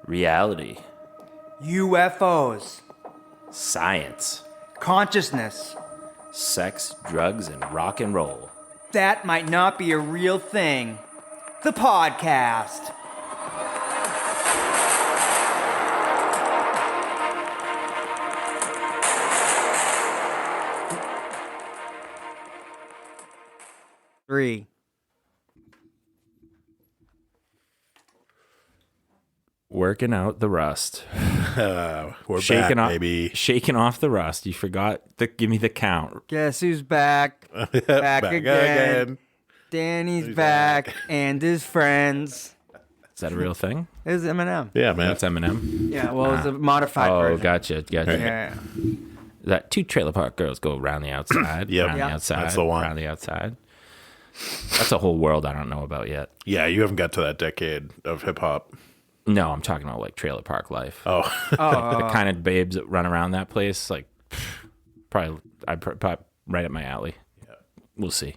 Reality. UFOs. Science. Consciousness. Sex, drugs, and rock and roll. That might not be a real thing. The podcast. Three. Working out the rust. We're Shaking back, off, baby. Shaking off the rust. You forgot to give me the count. Guess who's back? Back again. Danny's back. And his friends. Is that a real thing? It was Eminem. Yeah, man. That's Eminem. Yeah, well, it was a modified Oh, version. gotcha. Yeah. That two trailer park girls go around the outside. Yep. Around the Yeah. outside. That's the one. Around the outside. That's a whole world I don't know about yet. Yeah, you haven't got to that decade of hip hop. No, I'm talking about like trailer park life. Oh, The kind of babes that run around that place, like probably right up my alley. Yeah. We'll see.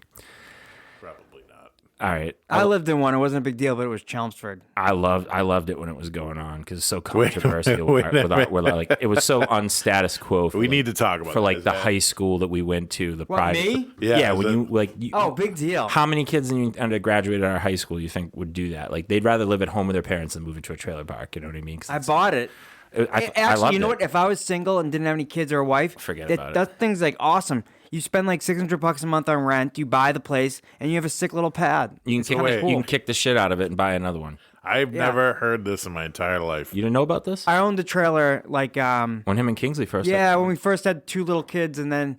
probably not. All right. I lived in one. It wasn't a big deal, but it was Chelmsford. I loved it when it was going on because it's so Wait, controversial. wait a minute. Like it was so unstatus quo. For, We like, need to talk about for like this, the man. high school that we went to. The What, private. me? Yeah, when is you it- like. Oh, big deal. How many kids in your undergraduate at our high school you think would do that? Like they'd rather live at home with their parents than move into a trailer park. You know what I mean? 'Cause I it's- bought it. I Actually, loved you know it. what? If I was single and didn't have any kids or a wife, Forget about it. That thing's like awesome. You spend like $600 a month on rent. You buy the place, and you have a sick little pad. You can, It's kick, kinda you cool. can kick the shit out of it and buy another one. I've Yeah. never heard this in my entire life. You didn't know about this? I owned the trailer like When him and Kingsley first. yeah, when we first had two little kids, and then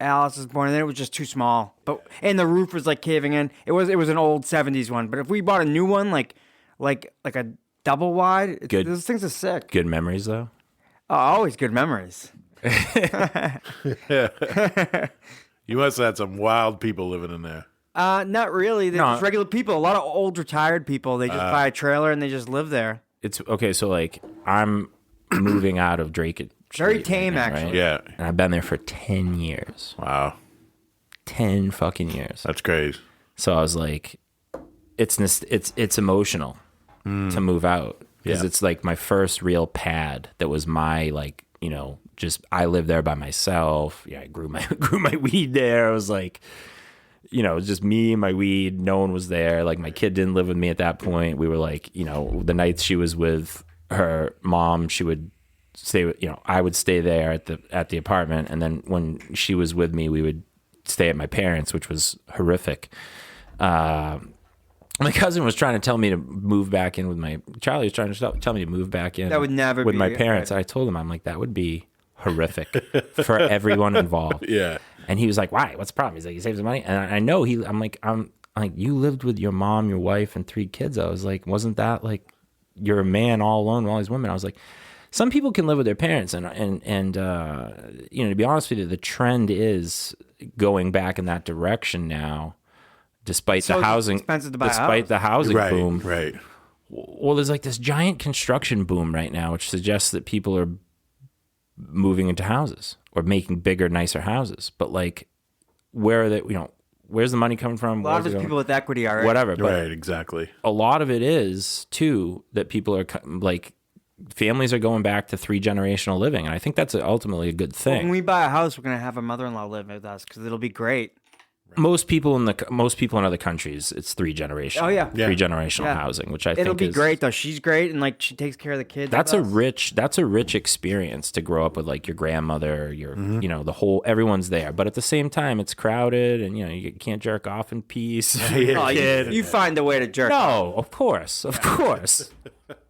Alice was born, and then it was just too small. And the roof was like caving in. It was an old '70s one. But if we bought a new one, like a double wide, Good. those things are sick. Good memories though. Oh, always good memories. You must have had some wild people living in there. Not really. They're No. just regular people. A lot of old retired people. They just buy a trailer and they just live there. It's okay. So like I'm moving out of Drake. Very Street tame, right now, actually. Yeah. And I've been there for 10 years. Wow. 10 fucking years. That's crazy. So I was like, it's emotional to move out because Yeah. it's like my first real pad that was my like, you know, just I lived there by myself. Yeah, I grew my weed there. I was like, you know, it was just me and my weed. No one was there. Like my kid didn't live with me at that point. We were like, you know, the nights she was with her mom, she would stay with, you know, I would stay there at the apartment, and then when she was with me, we would stay at my parents', which was horrific. My cousin was trying to tell me to move back in with Charlie was trying to tell me to move back in. That would never with be my good. parents. I told him, I'm like, that would be horrific for everyone involved. Yeah. And he was like, why? What's the problem? He's like, he saves the money. And I know I'm like, you lived with your mom, your wife, and 3 kids. I was like, wasn't that like, you're a man all alone with all these women? I was like, some people can live with their parents. And you know, to be honest with you, the trend is going back in that direction now, despite So the it's housing, expensive to buy a despite house. the housing Right. boom. Right. Well, there's like this giant construction boom right now, which suggests that people are moving into houses or making bigger, nicer houses. But like, where are they? You know, where's the money coming from? A lot of it's people with equity already. whatever. But Right. Exactly. a lot of it is too that people are like, families are going back to 3-generational living, and I think that's ultimately a good When thing. we buy a house, we're gonna have a mother-in-law live with us because it'll be great. Most people in other countries, it's 3-generational. Oh, yeah. Yeah. 3-generational Yeah. housing, which I It'll think be is great though. She's great, and like she takes care of the kids. That's with a us. rich experience to grow up with, like your grandmother, your Mm-hmm. you know, the whole everyone's there, but at the same time it's crowded and you know you can't jerk off in peace. Oh, you find a way to jerk. No, of course,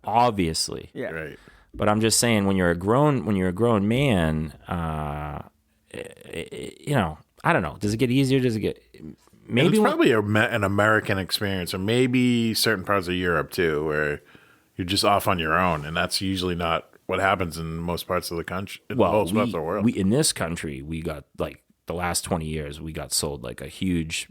obviously. Yeah. Right. But I'm just saying when you're a grown man, you know, I don't know. Does it get easier? Does it get maybe It's probably an American experience, or maybe certain parts of Europe too, where you're just off on your own, and that's usually not what happens in most parts of the country. Most parts of the world. we in this country we got like the last 20 years we got sold like a huge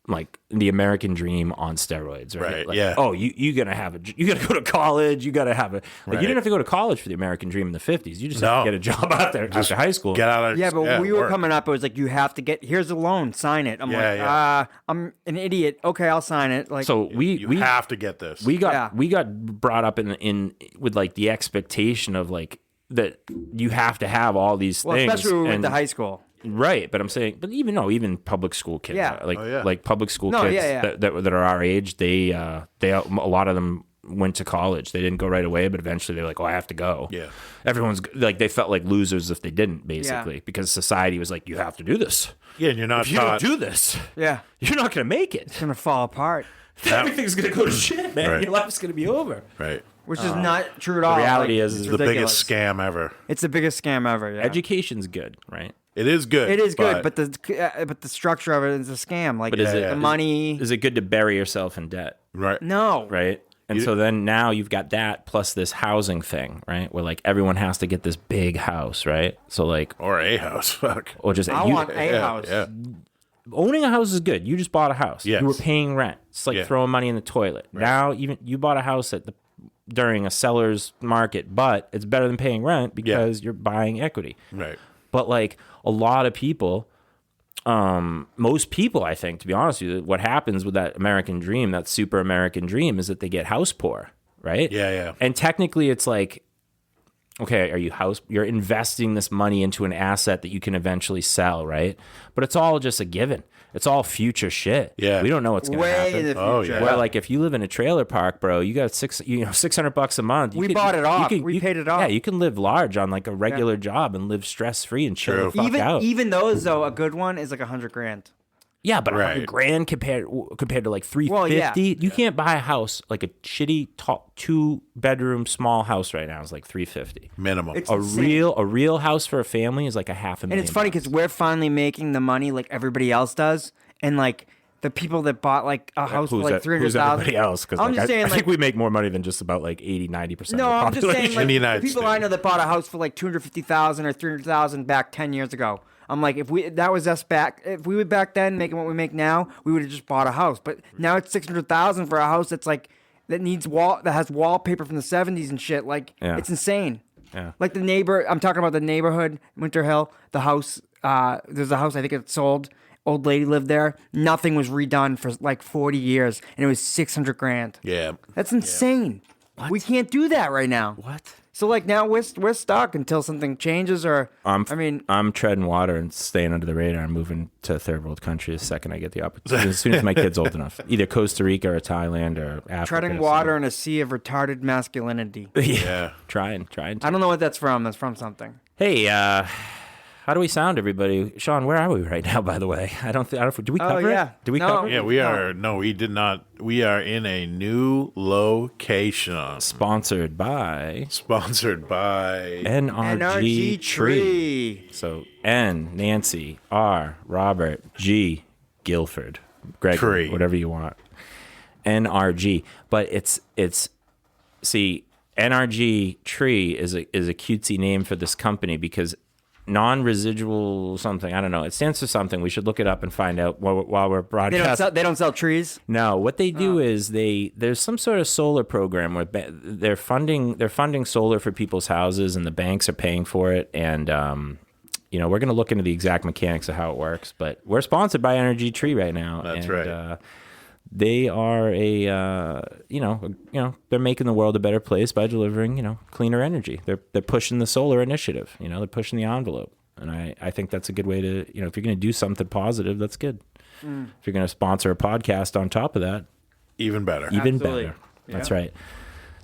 like the American dream on steroids, right? Right, Like, yeah. oh, you gotta go to college. You gotta have a like. Right. You didn't have to go to college for the American dream in the 50s. You just had to No. get a job after high school. Get out of Yeah, but we were work. coming up. It was like you have to get. Here's a loan. Sign it. I'm Yeah, I'm an idiot. Okay, I'll sign it. Like So You we have to get this. we got Yeah. we got brought up in with like the expectation of like that you have to have all these well, things, especially when we went and- to high school. right? But I'm saying, but even public school kids, Yeah. like Oh, yeah. like public school No, kids yeah, yeah. that are our age, they a lot of them went to college. They didn't go right away, but eventually they're like, oh, I have to go. Yeah. Everyone's like, they felt like losers if they didn't, basically, because society was like, you have to do this. Yeah, and you're not If you don't taught. do this, Yeah, you're not going to make it. it's gonna fall apart. Everything's going to go to shit, man. Right. Your life's going to be over. Right. Which is not true at all. reality Like, is it's the The ridiculous. biggest scam ever. It's the biggest scam ever. Yeah. Education's good, right? It is good. It is good, but the structure of it is a scam. Like But is the it- money. Is it good to bury yourself in debt? right. No. Right. And so then now you've got that plus this housing thing, right? Where like everyone has to get this big house, right? So like, Or a house. Fuck. or just I want a house. Yeah. owning a house is good. You just bought a house. Yes. You were paying rent. It's like Yeah. throwing money in the toilet. Now even you bought a house during a seller's market, but it's better than paying rent because you're buying equity. Right. But like a lot of people, most people, I think, to be honest with you, what happens with that American dream, that super American dream, is that they get house poor, right? Yeah, yeah. And technically, it's like, okay, you're investing this money into an asset that you can eventually sell, right? But it's all just a given. It's all future shit. Yeah. We don't know what's going to Way happen. in the future. Oh, yeah. Where like if you live in a trailer park, bro, you got $600 a month. We bought it off. We paid it off. Yeah, you can live large on like a regular job and live stress free and chill the fuck out. Even those though, a good one is like $100,000. Yeah, but Right. $100,000 compared to like $350, Well, yeah. you can't buy a house like a shitty 2-bedroom small house right now is like $350. Minimum. It's A insane. real house for a family is like $500,000. And it's funny because we're finally making the money like everybody else does, and like the people that bought like a house for like who's 300,000. everybody else? Because I'm just saying, I think like, we make more money than just about like 80-90% no, of the I'm just saying population. like In the the United people States. I know that bought a house for like 250,000 or 300,000 back 10 years ago. I'm like, if we were back then making what we make now, we would have just bought a house. But now it's 600,000 for a house that's like that has wallpaper from the 70s and shit. Like Yeah. it's insane. Yeah. Like I'm talking about the neighborhood, Winter Hill, the house. There's a house I think it's sold. Old lady lived there. Nothing was redone for like 40 years, and it was $600,000. yeah. That's insane. We can't do that right now. What? So like now we're stuck until something changes, or I'm treading water and staying under the radar. I'm moving to a third world country the second I get the opportunity. As soon as my kid's old enough, either Costa Rica or Thailand or Africa. treading water in a sea of retarded masculinity. Yeah. Trying. I don't know what that's from. That's from something. Hey, how do we sound, everybody? Sean, where are we right now? By the way, I don't. Did we cover yeah. it? Did we No. cover it? Yeah, we are. No, we did not. We are in a new location. Sponsored by Sponsored by. NRG Tree. So N, Nancy, R, Robert, G, Guilford, Gregory, Tree. whatever you want. NRG, but it's see, NRG Tree is a cutesy name for this company because non-residual something, I don't know, it stands for something. We should look it up and find out while we're broadcasting. They don't sell trees. No, what they do is there's some sort of solar program where they're funding solar for people's houses, and the banks are paying for it. And we're going to look into the exact mechanics of how it works. But we're sponsored by Energy Tree right now. That's and, right. They are they're making the world a better place by delivering cleaner energy. They're pushing the solar initiative. They're pushing the envelope. And I think that's a good way to, if you're going to do something positive, that's good. If you're going to sponsor a podcast on top of that, Even better. even Absolutely. better. That's right.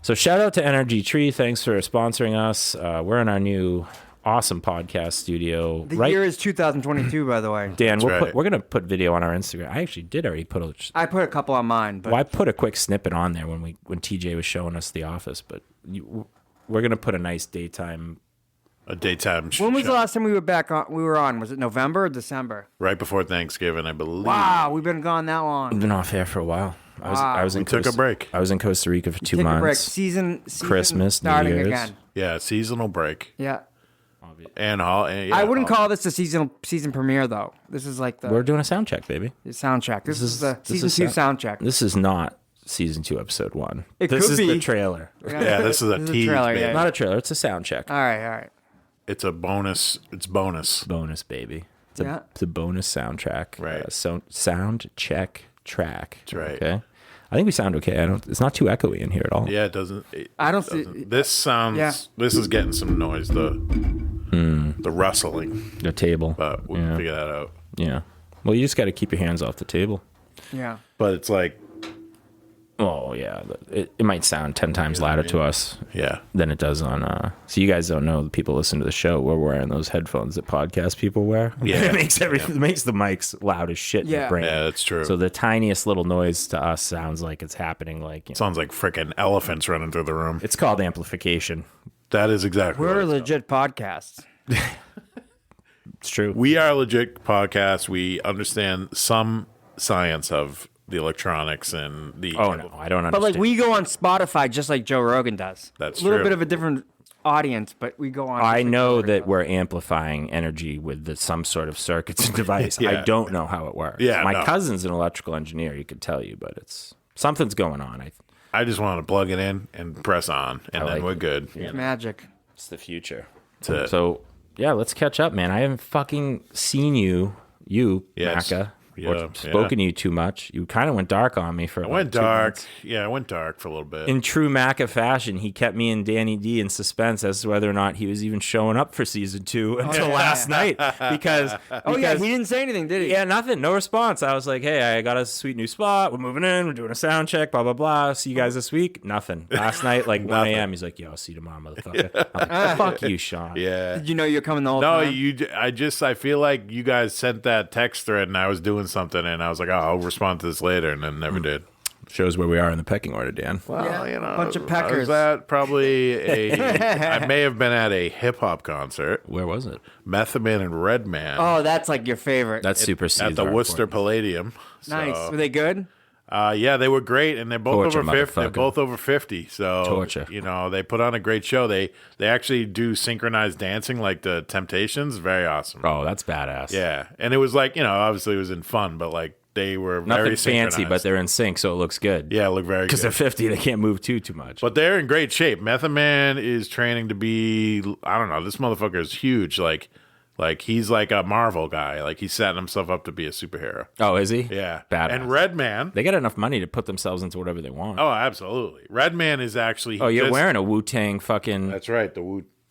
So shout out to Energy Tree. Thanks for sponsoring us. We're in our new awesome podcast studio. The right? year is 2022, by the way. Dan, right. we're going to put video on our Instagram. I actually did already put I put a couple on mine, but I put a quick snippet on there when TJ was showing us The Office, but we're going to put a nice daytime. A daytime when was show. the last time we were back on? We were on. Was it November or December? Right before Thanksgiving, I believe. Wow, we've been gone that long. I've been off air for a while. I was in We took a break. I was in Costa Rica for 2 Take months. a break. Season Christmas, New starting Year's. again. Yeah, seasonal break. Yeah. And yeah, I wouldn't call this the season premiere though. This is like We're doing a sound check, baby. the soundtrack. This is the season 2 soundtrack. This is not season 2, episode 1. It this could is be. the trailer. Yeah, this is a tease, trailer, baby. yeah. Not a trailer. It's a sound check. All right. It's a bonus. It's bonus. Bonus, baby. Yeah. It's a bonus soundtrack. Right. Sound check track. That's right. Okay. I think we sound okay. It's not too echoey in here at all. Yeah, it doesn't. I don't see. This sounds. Yeah. This is getting some noise. The rustling. The table. But we can figure that out. Yeah. Well, you just got to keep your hands off the table. Yeah. But it's like, Oh, yeah. It might sound 10 times louder to us yeah, than it does on. So you guys don't know, the people listen to the show, we're wearing those headphones that podcast people wear. Yeah. It makes it makes the mics loud as shit in Yeah. your brain. yeah, that's true. So the tiniest little noise to us sounds like it's happening like, Sounds like freaking elephants running through the room. it's called amplification. That is exactly. We're a what it's legit podcast. It's true. We are a legit podcast. We understand some science of the electronics and the. Oh, no, I don't understand. But like we go on Spotify just like Joe Rogan does. That's a little true. bit of a different audience, but we go on. I just like know Joe Rogan that does. we're amplifying energy with some sort of circuits and device. Yeah. I don't know how it works. Yeah, My no. cousin's an electrical engineer, he could tell you, but it's something's going on. I just want to plug it in and press on, and like then we're it. good. It's magic. It's the future. That's it. So, yeah, let's catch up, man. I haven't fucking seen you, Yes. Macka, Yeah, or spoken to you too much. You kind of went dark on me for I went 2 dark. months. Yeah, I went dark for a little bit. In true Macka fashion, he kept me and Danny D in suspense as to whether or not he was even showing up for season 2 until last night. Because Oh yeah, he didn't say anything, did he? yeah, nothing, no response. I was like, hey, I got a sweet new spot. We're moving in. We're doing a sound check, blah, blah, blah. See you guys this week. Nothing. Last night, like 1 a.m., he's like, yo, I'll see you tomorrow, motherfucker. I'm like, fuck you, Sean. yeah. Did you know you're coming the whole No, time? I feel like you guys sent that text thread and I was doing something and I was like, oh, I'll respond to this later, and then never did. Shows where we are in the pecking order, Dan. Well, Yeah, bunch of I peckers. was at probably I may have been at a hip hop concert. Where was it? Method Man and Redman Oh, that's like your favorite. That's super at the Worcester Palladium. nice. So, Were they good? yeah, they were great, and they're both Torture, over 50. They're motherfucker. both over 50. So Torture. You know, they put on a great show. They actually do synchronized dancing like the Temptations. Very awesome. Oh, that's badass. Yeah, and it was like, you know, obviously it was in fun, but like they were Nothing very fancy, synchronized. but they're in sync, so it looks good. yeah, look very Because good. they're 50, they can't move too much. But they're in great shape. Method Man is training to be, I don't know, this motherfucker is huge. Like he's like a Marvel guy. Like he's setting himself up to be a superhero. Oh, is he? Yeah. Badass. And Redman. They got enough money to put themselves into whatever they want. Oh, absolutely. Redman is actually. Oh, you're just- wearing a Wu-Tang fucking... That's right.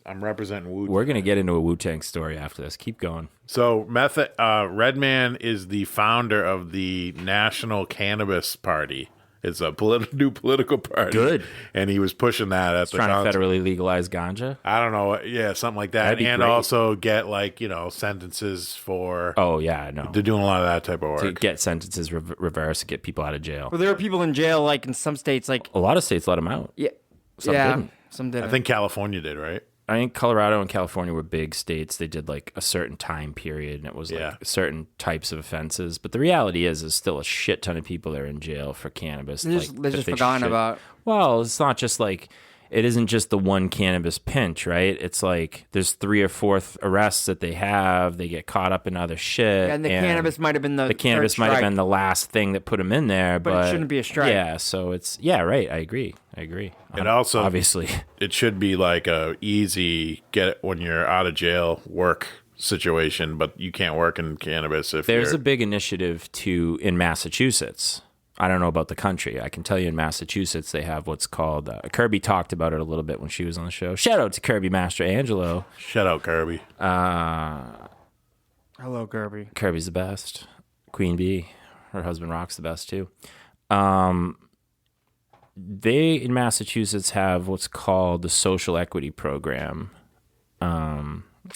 I'm representing Wu. We're going to get into a Wu-Tang story after this. Keep going. So Redman is the founder of the National Cannabis Party. It's a new political party. Good. And he was pushing that at the Trying concert. to federally legalize ganja. I don't know. Yeah, something like that. That'd be And great. also get like, you know, sentences for. Oh, yeah, I know. They're doing a lot of that type of To work. get sentences reversed, to get people out of jail. Well, there are people in jail, like in some states, like A lot of states let them out. yeah, Some yeah, didn't. some didn't. I think California did, right? I think Colorado and California were big states. They did like a certain time period, and it was like Yeah. certain types of offenses. But the reality is still a shit ton of people that are in jail for cannabis. They just forgotten about. Well, it's not just like it isn't just the one cannabis pinch, right? It's like there's 3 or 4 arrests that they have. They get caught up in other shit, And the cannabis might have been the cannabis third might have strike. been the last thing that put them in there. But it shouldn't be a strike. Yeah, so it's right. I agree. And also, obviously. it should be like a easy get it when you're out of jail work situation, but you can't work in cannabis if There's you're. a big initiative in Massachusetts. I don't know about the country. I can tell you in Massachusetts they have what's called Kirby talked about it a little bit when she was on the show. Shout out to Kirby Master Angelo. Shut out, Kirby. Hello, Kirby. Kirby's the best. Queen Bee, her husband Rock's the best too. They in Massachusetts have what's called the social equity program,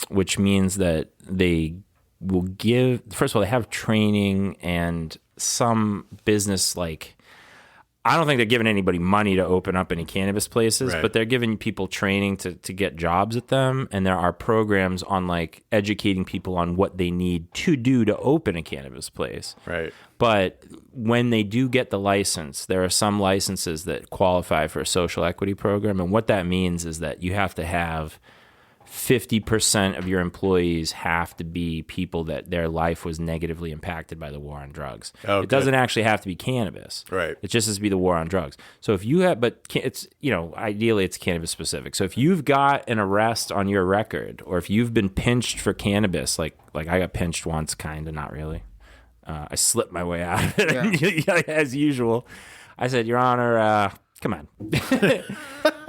which means that they will give, first of all, they have training and some business, like, I don't think they're giving anybody money to open up any cannabis places, Right. but they're giving people training to get jobs at them. And there are programs on like educating people on what they need to do to open a cannabis place. Right. But when they do get the license, there are some licenses that qualify for a social equity program. And what that means is that you have to have 50% of your employees have to be people that their life was negatively impacted by the war on drugs. Okay. It doesn't actually have to be cannabis. Right. It just has to be the war on drugs. So if you have, but it's, ideally it's cannabis specific. So if you've got an arrest on your record, or if you've been pinched for cannabis, like I got pinched once, kind of, not really. I slipped my way out of it as usual. I said, Your Honor, come on.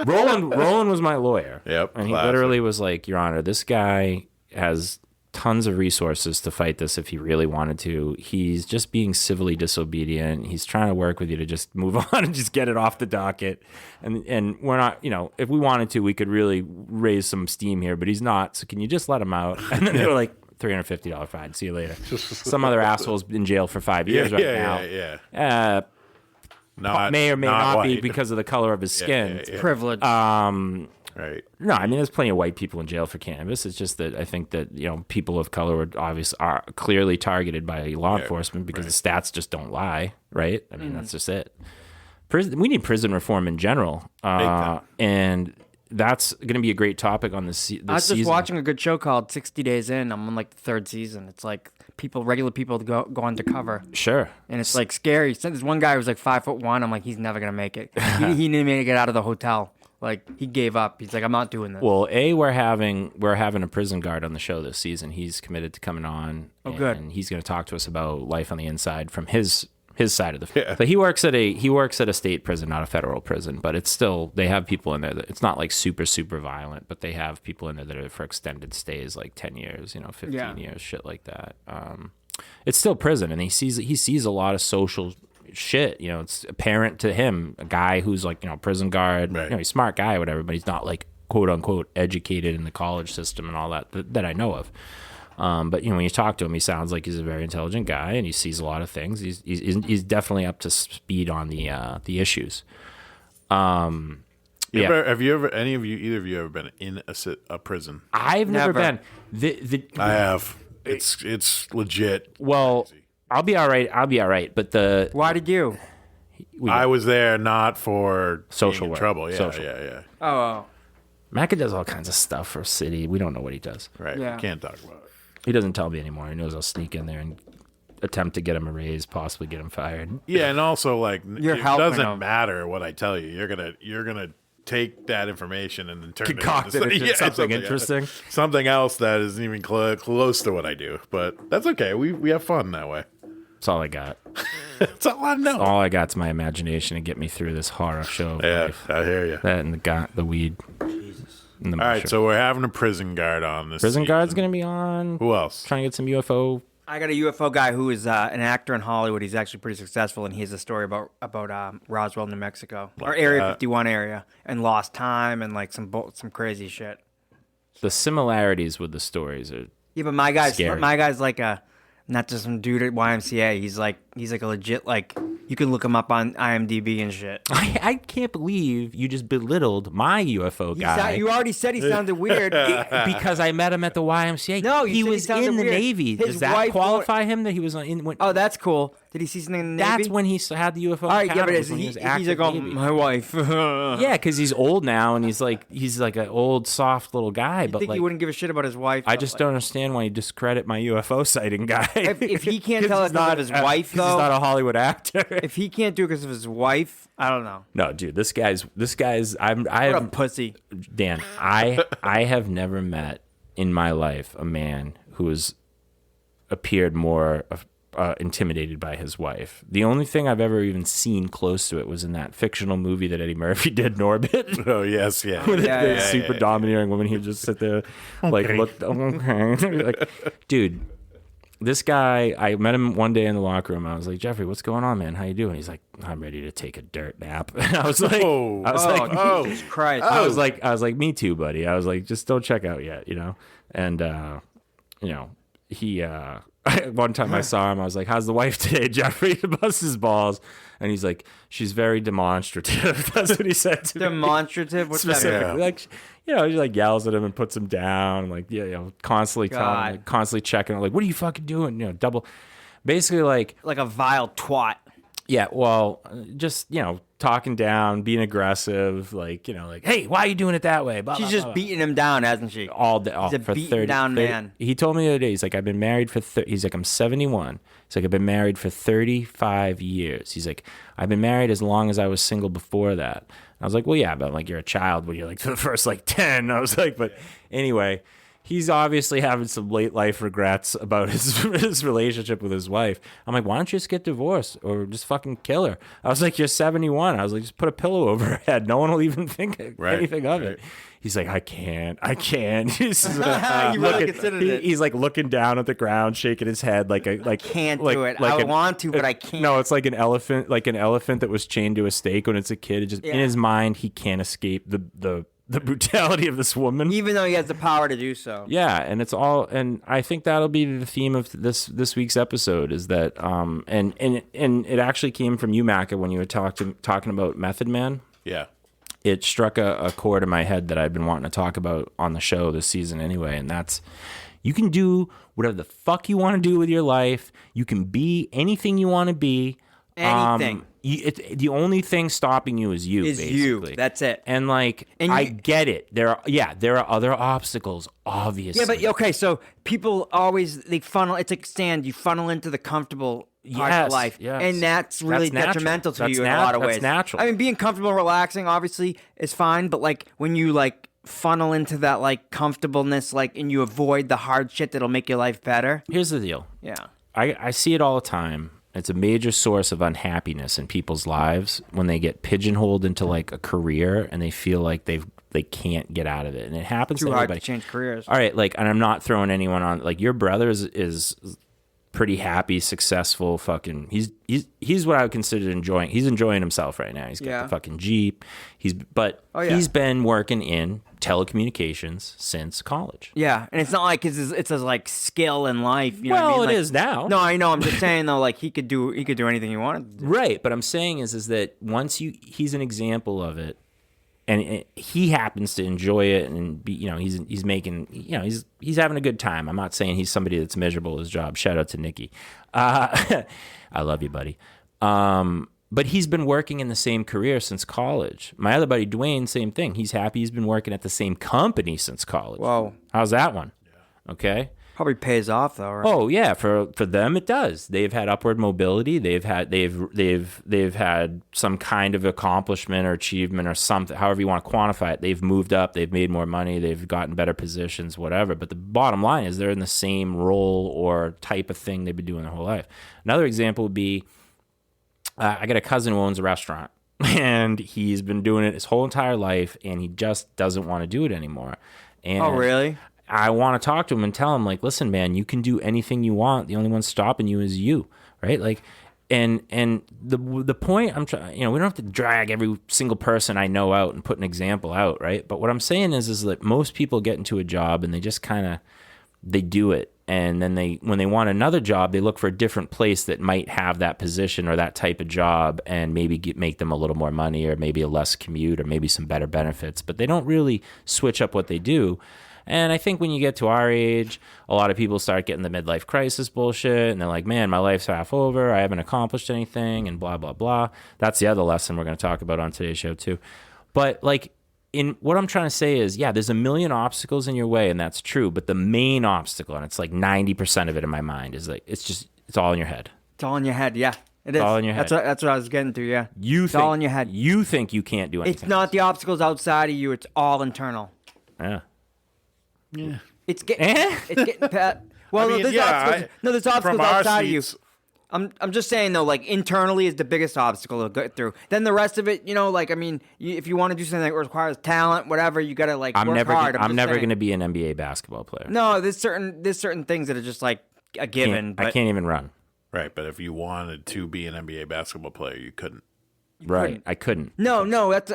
Roland was my lawyer. Yep. And he classic. literally was like, Your Honor, this guy has tons of resources to fight this if he really wanted to. He's just being civilly disobedient. He's trying to work with you to just move on and just get it off the docket. And we're not, if we wanted to, we could really raise some steam here, but he's not. So can you just let him out? And then they were like, $350 fine. See you later. Some other asshole's in jail for 5 years now. Yeah. May or may not be white. because of the color of his skin. Yeah. Privilege. Right. No, I mean there's plenty of white people in jail for cannabis. It's just that I think that people of color are clearly targeted by law enforcement because the stats just don't lie, right? I mean that's just it. We need prison reform in general, and that's going to be a great topic on this season. I was just watching a good show called 60 Days In. I'm on like the third season. It's like regular people go undercover. Sure. And it's like scary. So there's one guy who was like 5'1". I'm like, he's never going to make it. He didn't make it out of the hotel. Like he gave up. He's like, I'm not doing this. Well, we're having a prison guard on the show this season. He's committed to coming on. Oh, good. And he's going to talk to us about life on the inside from his side of the. But he works at a state prison, not a federal prison. But it's still, they have people in there that it's not like super super violent, but they have people in there that are for extended stays, like 10 years, 15 years, shit like that. It's still prison, and he sees a lot of social shit. It's apparent to him, a guy who's like prison guard, right. He's a smart guy, or whatever, but he's not like quote unquote educated in the college system and all that I know of. But when you talk to him, he sounds like he's a very intelligent guy, and he sees a lot of things. He's definitely up to speed on the issues. Have you ever, either of you ever been in a prison? I've never been. I have. It's legit. Well, crazy. I'll be all right. But why did you? I was there not for social being in work. trouble. Yeah, Social. yeah. Oh. Macka does all kinds of stuff for city. We don't know what he does. Right. Yeah. Can't talk about it. He doesn't tell me anymore. He knows I'll sneak in there and attempt to get him a raise, possibly get him fired. Yeah, and also like You're it helping doesn't him. matter what I tell you. You're gonna take that information and then turn Concoct it it into something interesting. Something else that isn't even close to what I do. But that's okay. We have fun that way. That's all I got. That's all I know. All I got's my imagination to get me through this horror show. Yeah, Life. I hear you. That and the weed. And the All right, mushroom. so we're having a prison guard on this. Prison season. Guard's gonna be on. Who else? Trying to get some UFO. I got a UFO guy who is an actor in Hollywood. He's actually pretty successful, and he has a story about Roswell, New Mexico, or Area 51 area, and lost time and like some crazy shit. The similarities with the stories are. Yeah, but my guy's Scary. like a not just some dude at YMCA. He's like a legit, like, you can look him up on IMDb and shit. I can't believe you just belittled my UFO guy. You already said he sounded weird. Because I met him at the YMCA. No, you he said he was sounded in the weird. Navy. His Does that wife qualify him that he was in? Oh, that's cool. Did he see something in the Navy? That's when he had the UFO. All right, yeah, but was when he was he's active like, oh, Navy. my wife. Yeah, because he's old now, and he's like an old, soft little guy. I But think like, he wouldn't give a shit about his wife. I just don't understand why you discredit my UFO sighting guy. If he can't tell us about his wife, he's though, not a Hollywood actor. if he can't do it because of his wife, I don't know. No, dude, this guy's. What a pussy. Dan, I have never met in my life a man who has appeared more intimidated by his wife. The only thing I've ever even seen close to it was in that fictional movie that Eddie Murphy did, Norbit. Oh yes, yeah. With Yeah, the yeah, super domineering woman, he'd just sit there, like, look, okay. Like, dude. This guy, I met him one day in the locker room. I was like, Jeffrey, what's going on, man? How you doing? He's like, I'm ready to take a dirt nap. And I was like, Jesus Christ. I was like, me too, buddy. I was like, just don't check out yet, And he one time I saw him, I was like, how's the wife today, Jeffrey? To bust his balls. And he's like, she's very demonstrative. That's what he said to me. Demonstrative? What's that? Specifically, like, he like yells at him and puts him down, like, constantly telling him, like, constantly checking, like, what are you fucking doing? Double, basically like Like a vile twat. Yeah, well, just, talking down, being aggressive, like, hey, why are you doing it that way? Blah, She's blah, just blah, blah. beating him down, hasn't she? All day. He's a for beaten 30, down 30 man. He told me the other day, he's like, I've been married for, he's like, I'm 71. He's like, I've been married for 35 years. He's like, I've been married as long as I was single before that. And I was like, well, yeah, but like you're a child when you're like the first like 10. I was like, but anyway, he's obviously having some late life regrets about his relationship with his wife. I'm like, why don't you just get divorced or just fucking kill her? I was like, you're 71. I was like, just put a pillow over her head. No one will even think anything of it. He's like, I can't. He's really considered it. He's like looking down at the ground, shaking his head like Can't like, do it. like I want to, but I can't. No, it's like an elephant that was chained to a stake when it's a kid. It just in his mind, he can't escape the brutality of this woman, even though he has the power to do so. Yeah, and it's all, and I think that'll be the theme of this week's episode is that, and it actually came from you, Macka, when you were talking about Method Man. Yeah, it struck a chord in my head that I've been wanting to talk about on the show this season anyway, and that's you can do whatever the fuck you want to do with your life. You can be anything you want to be. Anything. The only thing stopping you is you. Basically. That's it. And I get it. There are other obstacles, obviously. Yeah, but okay. So people always they funnel. It's like sand. You funnel into the comfortable part of life, and that's really detrimental to you in a lot of ways. That's natural. I mean, being comfortable, and relaxing, obviously, is fine. But like when you funnel into that comfortableness, and you avoid the hard shit that'll make your life better. Here's the deal. Yeah, I see it all the time. It's a major source of unhappiness in people's lives when they get pigeonholed into a career and they feel like they can't get out of it. And it happens to everybody. Too hard to change careers. All right, and I'm not throwing anyone on. Your brother is pretty happy, successful. Fucking, he's what I would consider enjoying. He's enjoying himself right now. He's got the fucking Jeep. He's been working in telecommunications since college. Yeah, and it's not like it's his skill in life. You know well, what I mean? It is now. No, I know. I'm just saying though, he could do anything he wanted to do. Right, but I'm saying is that once he's an example of it. And he happens to enjoy it, and he's making, he's having a good time. I'm not saying he's somebody that's miserable at his job. Shout out to Nikki. I love you, buddy. But he's been working in the same career since college. My other buddy Dwayne, same thing. He's happy. He's been working at the same company since college. Whoa, how's that one? Okay. Probably pays off though, right? Oh yeah, for them it does. They've had upward mobility. They've had some kind of accomplishment or achievement or something, however you want to quantify it. They've moved up. They've made more money. They've gotten better positions, whatever. But the bottom line is they're in the same role or type of thing they've been doing their whole life. Another example would be I got a cousin who owns a restaurant, and he's been doing it his whole entire life, and he just doesn't want to do it anymore. And oh really? I want to talk to him and tell him, listen, man, you can do anything you want. The only one stopping you is you, right? And the point I'm trying, we don't have to drag every single person I know out and put an example out, right? But what I'm saying is that most people get into a job and they just they do it. And then when they want another job, they look for a different place that might have that position or that type of job and maybe make them a little more money or maybe a less commute or maybe some better benefits. But they don't really switch up what they do. And I think when you get to our age, a lot of people start getting the midlife crisis bullshit, and they're like, man, my life's half over, I haven't accomplished anything, and blah, blah, blah. That's the other lesson we're going to talk about on today's show, too. But, in what I'm trying to say is, yeah, there's a million obstacles in your way, and that's true, but the main obstacle, and it's 90% of it in my mind, is it's all in your head. It's all in your head, yeah. It is. All in your head. That's what I was getting to, yeah. All in your head. You think you can't do anything. It's not the obstacles outside of you, it's all internal. Yeah. Yeah. It's getting past. Well, there's obstacles outside of you. I'm just saying though, internally is the biggest obstacle to get through. Then the rest of it, if you want to do something that requires talent, whatever, you gotta work hard. I'm never going to be an NBA basketball player. No, there's certain things that are just a given. I can't even run. Right, but if you wanted to be an NBA basketball player, you couldn't. Right, I couldn't. No,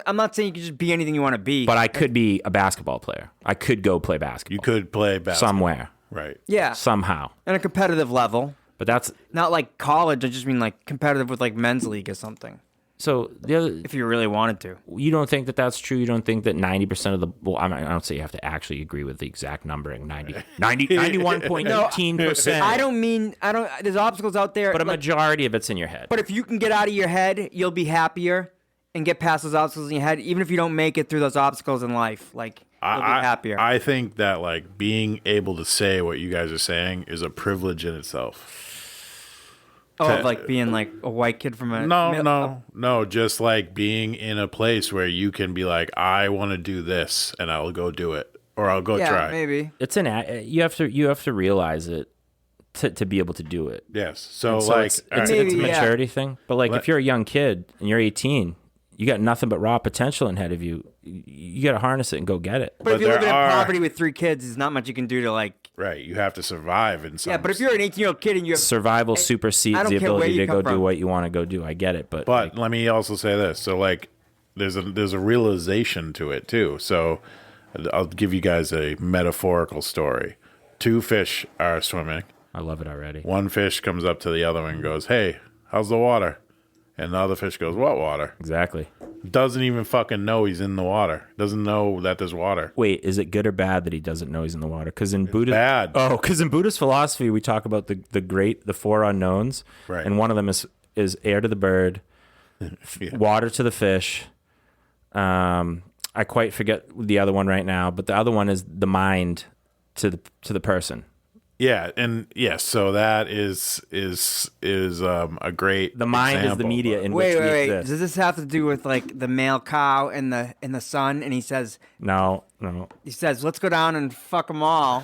I'm not saying you could just be anything you want to be. But I could be a basketball player. I could go play basketball. You could play basketball. Somewhere. Right. Yeah. Somehow. On a competitive level. But that's... Not like college, I just mean competitive with men's league or something. So the other, if you really wanted to. you don't think that that's true? You don't think that 90% of the, well, I don't say you have to actually agree with the exact numbering, 91.18%. I don't mean, there's obstacles out there. But a majority of it's in your head. But if you can get out of your head, you'll be happier and get past those obstacles in your head, even if you don't make it through those obstacles in life. Like, you'll be happier. I think that like being able to say what you guys are saying is a privilege in itself. Like being like a white kid from a... No. Just like being in a place where you can be like, I want to do this, and I'll go do it, or I'll go try. Yeah, maybe. It's you have to realize it to be able to do it. Yes. So like it's a maturity thing. But like if you're a young kid and you're 18, you got nothing but raw potential ahead of you. You got to harness it and go get it. But if you're living in poverty with 3 kids, there's not much you can do to like... Right, you have to survive in some. Yeah, but if you're an 18-year-old kid and you have... Survival supersedes the ability to go do what you want to go do. I get it, but like, let me also say this. So like, there's a realization to it too. So I'll give you guys a metaphorical story. 2 fish are swimming. I love it already. One fish comes up to the other one and goes, "Hey, how's the water?" And the other fish goes, "What water?" Exactly. Doesn't even fucking know he's in the water. Doesn't know that there's water. Wait, is it good or bad that he doesn't know he's in the water? Because in Buddhist, bad. Because in Buddhist philosophy, we talk about the 4 unknowns, right? And one of them is air to the bird, water to the fish. I quite forget the other one right now, but the other one is the mind to the person. Yeah, and yes, so that is a great. The mind example, is the media in wait, which we wait. exist. Does this have to do with like the male cow and the sun? And he says, No. He says, "Let's go down and fuck them all."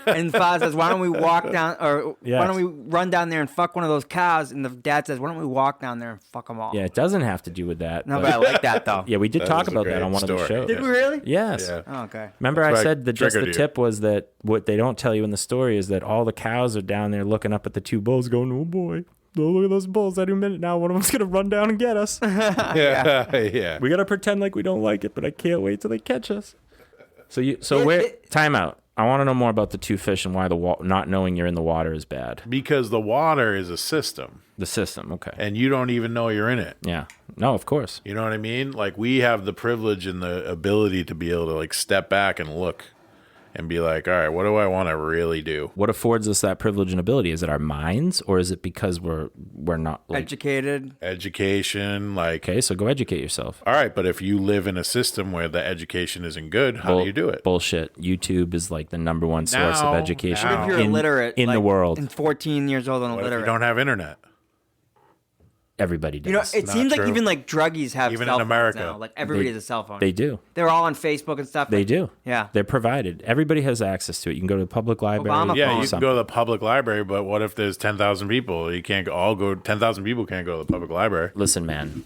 And the father says, "Why don't we walk down, or why don't we run down there and fuck one of those cows?" And the dad says, "Why don't we walk down there and fuck them all?" Yeah, it doesn't have to do with that. No, but I like that though. Yeah, we did talk about that on one of the shows. Did we really? Yes. Yeah. Oh, okay. Remember That's I why said that just the triggered you. tip was that what they don't tell you in the story is that all the cows are down there looking up at the 2 bulls going, "Oh boy, oh, look at those bulls. Any minute now, one of them's going to run down and get us." Yeah. We got to pretend like we don't like it, but I can't wait till they catch us. Time out. I want to know more about the 2 fish and why not knowing you're in the water is bad. Because the water is a system. The system, okay. And you don't even know you're in it. Yeah. No, of course. You know what I mean? Like, we have the privilege and the ability to be able to like step back and look and be like, all right, what do I want to really do? What affords us that privilege and ability? Is it our minds, or is it because we're not like, Educated? Education, like... Okay, so go educate yourself. All right, but if you live in a system where the education isn't good, how do you do it? Bullshit. YouTube is like the number 1 source of education What if you're illiterate in the world. and 14 years old and What if illiterate? you don't have internet? Everybody does. You know, it Not seems true. like even like druggies have Even cell in America. phones now. Like everybody has a cell phone. They do. They're all on Facebook and stuff. They do. Yeah. They're provided. Everybody has access to it. You can go to the public library. Obama Yeah, phone. you can go to the public library, but what if there's 10,000 people? You can't all go. 10,000 people can't go to the public library. Listen, man.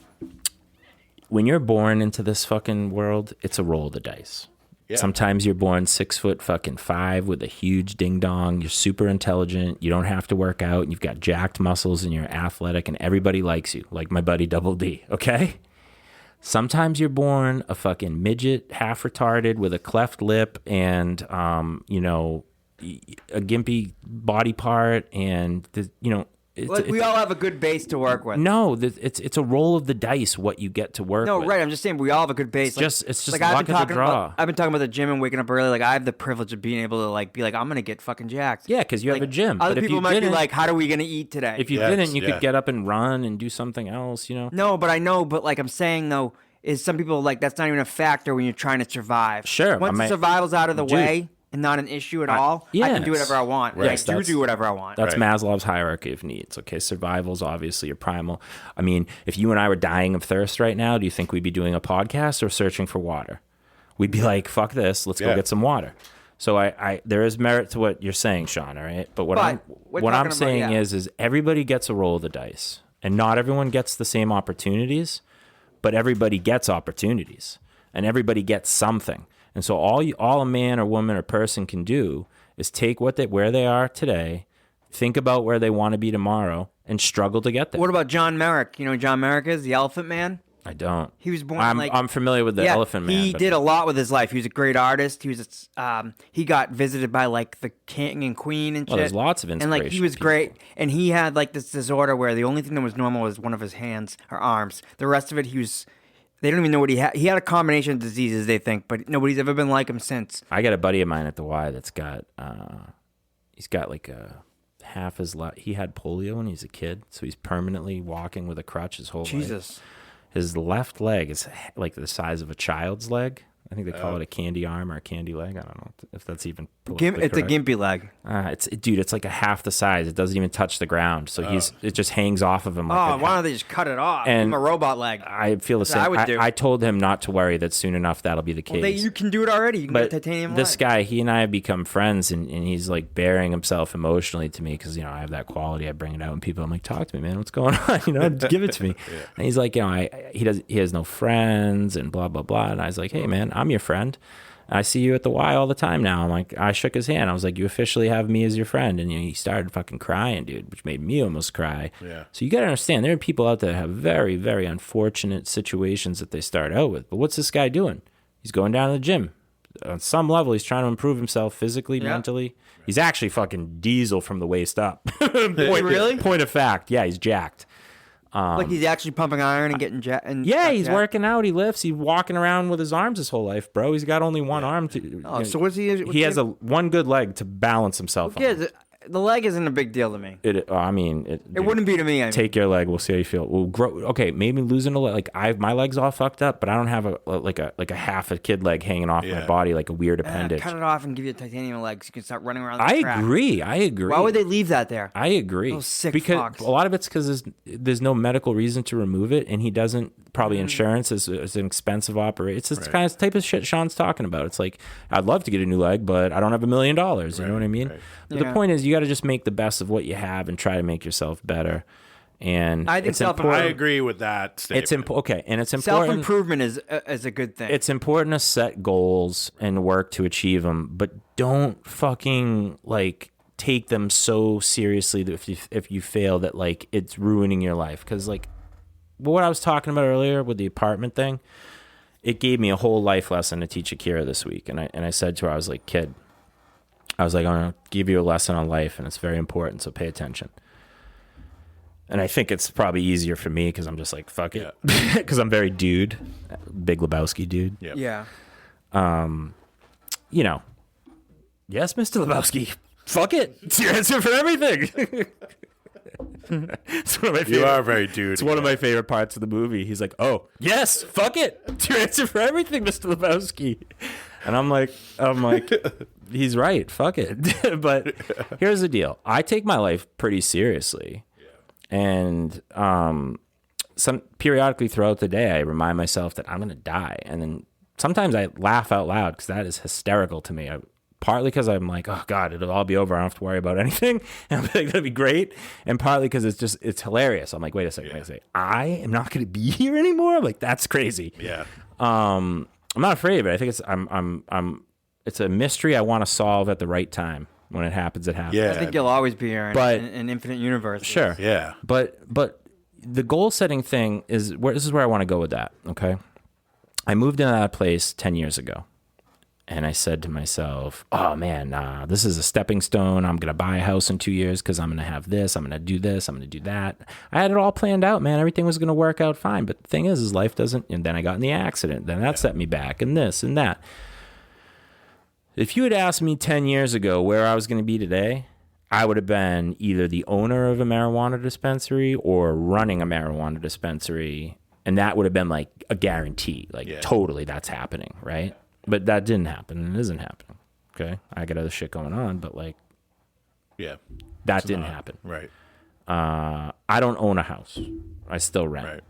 When you're born into this fucking world, it's a roll of the dice. Yeah. Sometimes you're born 6'5" with a huge ding dong. You're super intelligent. You don't have to work out. You've got jacked muscles and you're athletic and everybody likes you, like my buddy Double D. Okay. Sometimes you're born a fucking midget, half retarded with a cleft lip and, a gimpy body part. And, We all have a good base to work with. no, it's a roll of the dice what you get to work No, with. right. I'm just saying we all have a good base. It's just I've luck been of the talking draw. I've been talking about the gym and waking up early. Like I have the privilege of being able to like be like I'm gonna get fucking jacked. Yeah, because you have a gym. Other But if people you might be didn't- like, "How are we gonna eat today?" If you Yes, didn't, you yeah. could get up and run and do something else, No, but I know. But like I'm saying though, is some people like that's not even a factor when you're trying to survive. Sure, Once the survival's out of the way and not an issue at all, I can do yes. whatever I want. Right. I do do whatever I want. That's Right. Maslow's hierarchy of needs. Okay, survival's obviously your primal. I mean, if you and I were dying of thirst right now, do you think we'd be doing a podcast or searching for water? We'd be like, "Fuck this, let's go Yeah. get some water." So there is merit to what you're saying, Shaun. All right, but what But I'm we're what talking I'm about- saying yeah. is everybody gets a roll of the dice, and not everyone gets the same opportunities, but everybody gets opportunities, and everybody gets something. And so all a man or woman or person can do is take where they are today, think about where they want to be tomorrow, and struggle to get there. What about John Merrick? You know who John Merrick is? The Elephant Man? I don't. He was born I'm familiar with the Elephant Man. He but- did a lot with his life. He was a great artist. He got visited by like the king and queen and shit. Well, there's lots of And like he inspirational was great. And he had like this disorder where the only thing that was normal was one of his hands or arms. The rest of it, they don't even know what he had. He had a combination of diseases, they think, but nobody's ever been like him since. I got a buddy of mine at the Y that's got, he's got like half his left. He had polio when he was a kid, so he's permanently walking with a crutch his whole life. Jesus. His left leg is like the size of a child's leg. I think they call it a candy arm or a candy leg. I don't know if that's even politically It's a correct. gimpy leg. It's like a half the size. It doesn't even touch the ground. So it just hangs off of him. Like Why don't they just cut it off? Give And him a robot leg. I feel the That's what same. I would do. I told him not to worry, that soon enough that'll be the case. Well, you can do it already. You can get a But titanium this leg. guy, he and I have become friends, and he's like bearing himself emotionally to me because, I have that quality. I bring it out, and people, I'm like, talk to me, man. What's going on? Give it to me. And he's like, he has no friends and blah, blah, blah. And I was like, hey, man, I'm your friend. I see you at the Y all the time now. I'm like, I shook his hand. I was like, you officially have me as your friend. And he started fucking crying, dude, which made me almost cry. Yeah. So you got to understand, there are people out there that have very, very unfortunate situations that they start out with. But what's this guy doing? He's going down to the gym. On some level, he's trying to improve himself physically, mentally. He's actually fucking diesel from the waist up. Really? Point of fact. Yeah, he's jacked. Like he's actually pumping iron and getting He's working out. He lifts. He's walking around with his arms his whole life, bro. He's got only one arm. So what's he? He has one good leg to balance himself on. Yeah, the leg isn't a big deal to me. It Wouldn't be to me. I mean. Take your leg. We'll see how you feel. We'll grow. Okay, maybe losing a leg. Like my leg's all fucked up, but I don't have a half a kid leg hanging off my body like a weird appendage. Cut it off and give you a titanium leg so you can start running around. I track. agree. Why would they leave that there? I agree. Those sick because fucks. a lot of it's because there's no medical reason to remove it, and he doesn't. Probably insurance is an expensive operation. It's the kind of type of shit Sean's talking about. It's like, I'd love to get a new leg, but I don't have $1 million. You know what I mean? Right. But the point is, you got to just make the best of what you have and try to make yourself better. And I think I agree with that statement. It's important. Self-improvement is a good thing. It's important to set goals and work to achieve them, but don't fucking take them so seriously that if you fail that it's ruining your life. Because what I was talking about earlier with the apartment thing, it gave me a whole life lesson to teach Akira this week. And I said to her, I was like, kid, I'm going to give you a lesson on life, and it's very important, so pay attention. And I think it's probably easier for me because I'm just like, fuck it. Because I'm very dude, Big Lebowski dude. Yep. Yeah. Yes, Mr. Lebowski, fuck it. It's your answer for everything. It's one of my favorite. You are very dude. It's one of my favorite parts of the movie. He's like, "Oh, yes, fuck it. It's your answer for everything, Mr. Lebowski." And I'm like, he's right. Fuck it. But here's the deal. I take my life pretty seriously, and periodically throughout the day, I remind myself that I'm gonna die, and then sometimes I laugh out loud because that is hysterical to me. Partly because I'm like, oh God, it'll all be over. I don't have to worry about anything. And I'm like, that'd be great. And partly because it's hilarious. I'm like, wait a second. I am not going to be here anymore. I'm like, that's crazy. Yeah. I'm not afraid of it. I think it's a mystery I want to solve at the right time. When it happens, it happens. Yeah. I think you'll always be here in an infinite universe. Sure. Yeah. But the goal setting thing this is where I want to go with that. Okay. I moved into that place 10 years ago. And I said to myself, oh man, this is a stepping stone. I'm going to buy a house in 2 years because I'm going to have this. I'm going to do this. I'm going to do that. I had it all planned out, man. Everything was going to work out fine. But the thing is life doesn't. And then I got in the accident. Then that set me back and this and that. If you had asked me 10 years ago where I was going to be today, I would have been either the owner of a marijuana dispensary or running a marijuana dispensary. And that would have been like a guarantee. Totally that's happening, right? But that didn't happen, and it isn't happening. Okay, I got other shit going on, but that didn't happen. Right. I don't own a house. I still rent. Right.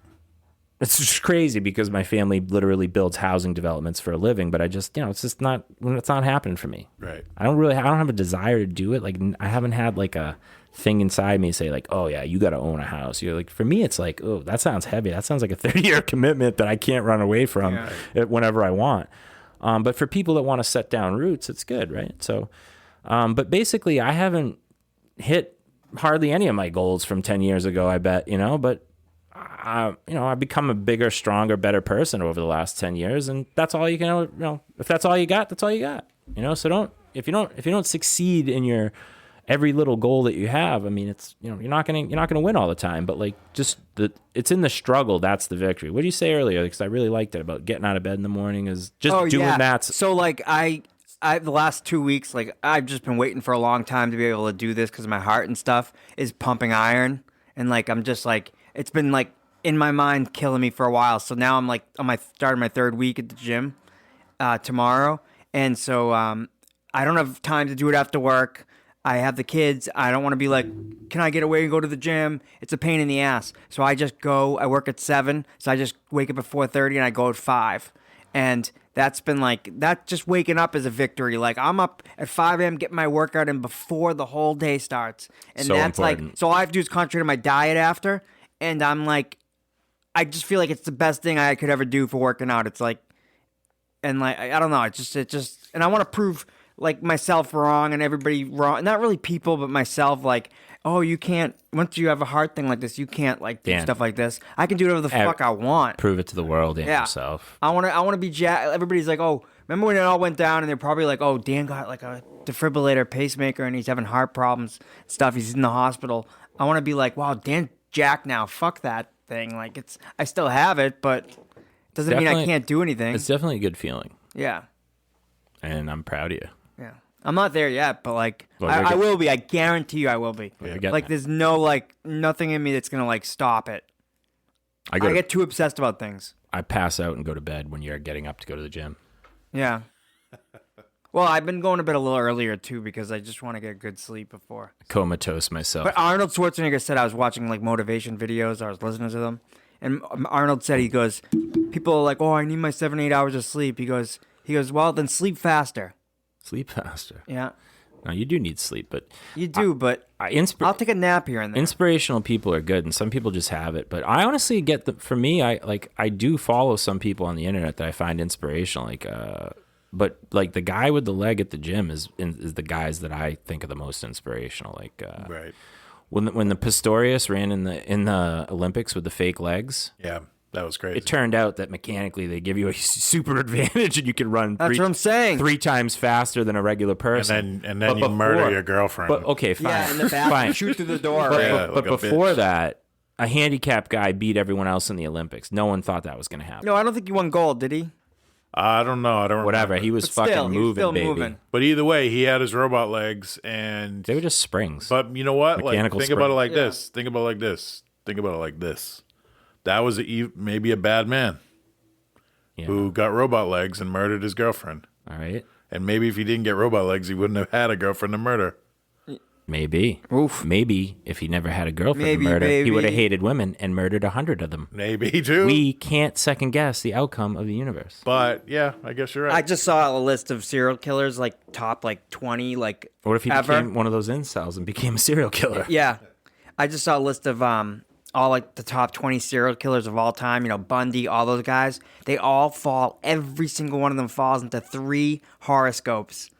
It's just crazy because my family literally builds housing developments for a living, but I just, it's just not. It's not happening for me. Right. I don't have a desire to do it. I haven't had a thing inside me say oh yeah, you got to own a house. You're for me, it's oh, that sounds heavy. That sounds like a 30-year commitment that I can't run away from whenever I want. But for people that want to set down roots, it's good, right? So, but basically, I haven't hit hardly any of my goals from 10 years ago, I bet, but I've become a bigger, stronger, better person over the last 10 years, and that's all you can. If that's all you got, that's all you got. So if you don't succeed in your every little goal that you have, I mean, it's you're not gonna win all the time, but like it's in the struggle that's the victory. What did you say earlier? Because I really liked it about getting out of bed in the morning is just doing that. So like I the last 2 weeks, like I've just been waiting for a long time to be able to do this because my heart and stuff is pumping iron, and like I'm just like it's been like in my mind killing me for a while. So now I'm like starting my third week at the gym tomorrow, and so I don't have time to do it after work. I have the kids. I don't want to be like, can I get away and go to the gym? It's a pain in the ass. So I just go. I work at 7, so I just wake up at 4:30 and I go at 5. And that's been like that. Just waking up is a victory. Like I'm up at 5 a.m. getting my workout in before the whole day starts, and So that's important. like so all I have to do is concentrate on my diet after, and I'm like, I just feel like it's the best thing I could ever do for working out. It's like, and like I don't know. It just, and I want to prove like myself wrong and everybody wrong. Not really people, but myself. Like, oh, you can't. Once you have a hard thing like this, you can't like do Dan. stuff like this. I can do whatever the fuck I want. Prove it to the world and Yeah. yourself. I want to be everybody's like, oh, remember when it all went down and they're probably like, oh, Dan got like a defibrillator pacemaker and he's having heart problems and stuff. He's in the hospital. I want to be like, wow, Dan jacked now. Fuck that thing. Like I still have it, but it doesn't mean I can't do anything. It's definitely a good feeling, Yeah. and I'm proud of you. Yeah. I'm not there yet, but like Well, I will be. I guarantee you I will be. You're getting Like there. there's no like nothing in me that's going to like stop it. I get too obsessed about things. I pass out and go to bed when you're getting up to go to the gym. Yeah. Well, I've been going to bed a little earlier too because I just want to get good sleep before. Comatose myself. But Arnold Schwarzenegger said I was watching like motivation videos. I was listening to them, and Arnold said he goes, people are like, oh, I need my 7-8 hours of sleep. He goes, well, then sleep faster. Sleep faster. Yeah, No, you do need sleep, but you do. But I'll take a nap here and there. inspirational people are good, and some people just have it. But I honestly get for me, I do follow some people on the internet that I find inspirational. But like the guy with the leg at the gym is the guys that I think are the most inspirational. Like Right. when the Pistorius ran in the Olympics with the fake legs. Yeah, that was crazy. It turned out that mechanically they give you a super advantage, and you can run. That's what I'm saying. 3 times faster than a regular person. and then But you murder your girlfriend. But okay, fine. Yeah, in the bathroom, Fine. shoot through the door. But, right? Yeah, but like a before bitch. that, a handicapped guy beat everyone else in the Olympics. No one thought that was going to happen. No, I don't think he won gold, did he? I don't know. I don't Whatever. remember. He was But fucking still, he was moving, still baby. moving. But either way, he had his robot legs, and They were just springs. but you know what? Like, Mechanical think about it spring. like Yeah. this. Think about it like this. Think about it like this. That was maybe a bad man Yeah. who got robot legs and murdered his girlfriend. All right. And maybe if he didn't get robot legs, he wouldn't have had a girlfriend to murder. Maybe. Oof. Maybe if he never had a girlfriend Maybe, to murder, he baby. would have hated women and murdered 100 of them. Maybe too. We can't second guess the outcome of the universe. But yeah, I guess you're right. I just saw a list of serial killers, like top like 20, like What if he ever. became one of those incels and became a serial killer? Yeah, I just saw a list of all like the top 20 serial killers of all time. You know, Bundy, all those guys. They all fall. Every single one of them falls into 3 horoscopes.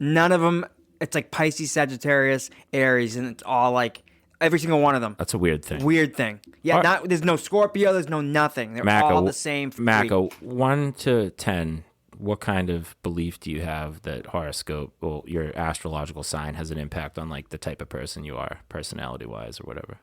None of them. It's like Pisces, Sagittarius, Aries, and it's all like every single one of them. That's a weird thing. Weird thing. Yeah, All right. there's no Scorpio. There's no nothing. They're Macca, all the same. 3. Macca, 1 to 10, what kind of belief do you have that horoscope, well, your astrological sign has an impact on like the type of person you are, personality-wise or whatever?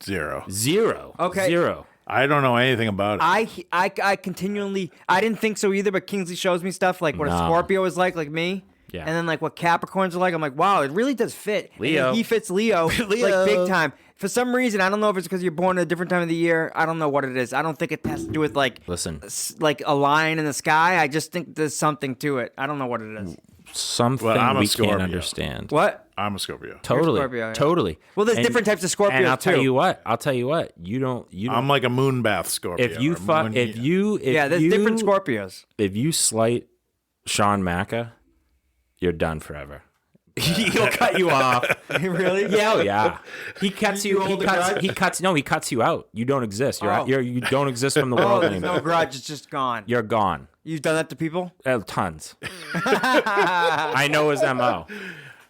0. 0. Okay. 0. I don't know anything about it. I continually. I didn't think so either, but Kingsley shows me stuff like what a No. Scorpio is like me. Yeah. And then like what Capricorns are like. I'm like, wow, it really does fit. And Leo. he fits Leo, like big time. For some reason, I don't know if it's because you're born at a different time of the year. I don't know what it is. I don't think it has to do with like Listen, like a line in the sky. I just think there's something to it. I don't know what it is. something Well, I'm a we Scorpio. can't understand. What? I'm a Scorpio. Totally. Scorpio, yeah. Totally. Well, there's different types of Scorpios And I'll tell too. you what. You don't I'm like a moon bath Scorpio. if you or fuck moon- if you Yeah, there's different Scorpios. If you slight Shaun Macka, you're done forever. He'll cut you off. Really? Yeah, oh yeah. He cuts you. He hold a cuts. grudge? He cuts. No, he cuts you out. You don't exist. Oh. You don't exist from the Oh, world there's anymore. no grudge. It's just gone. You're gone. You've done that to people? Tons. I know his mo.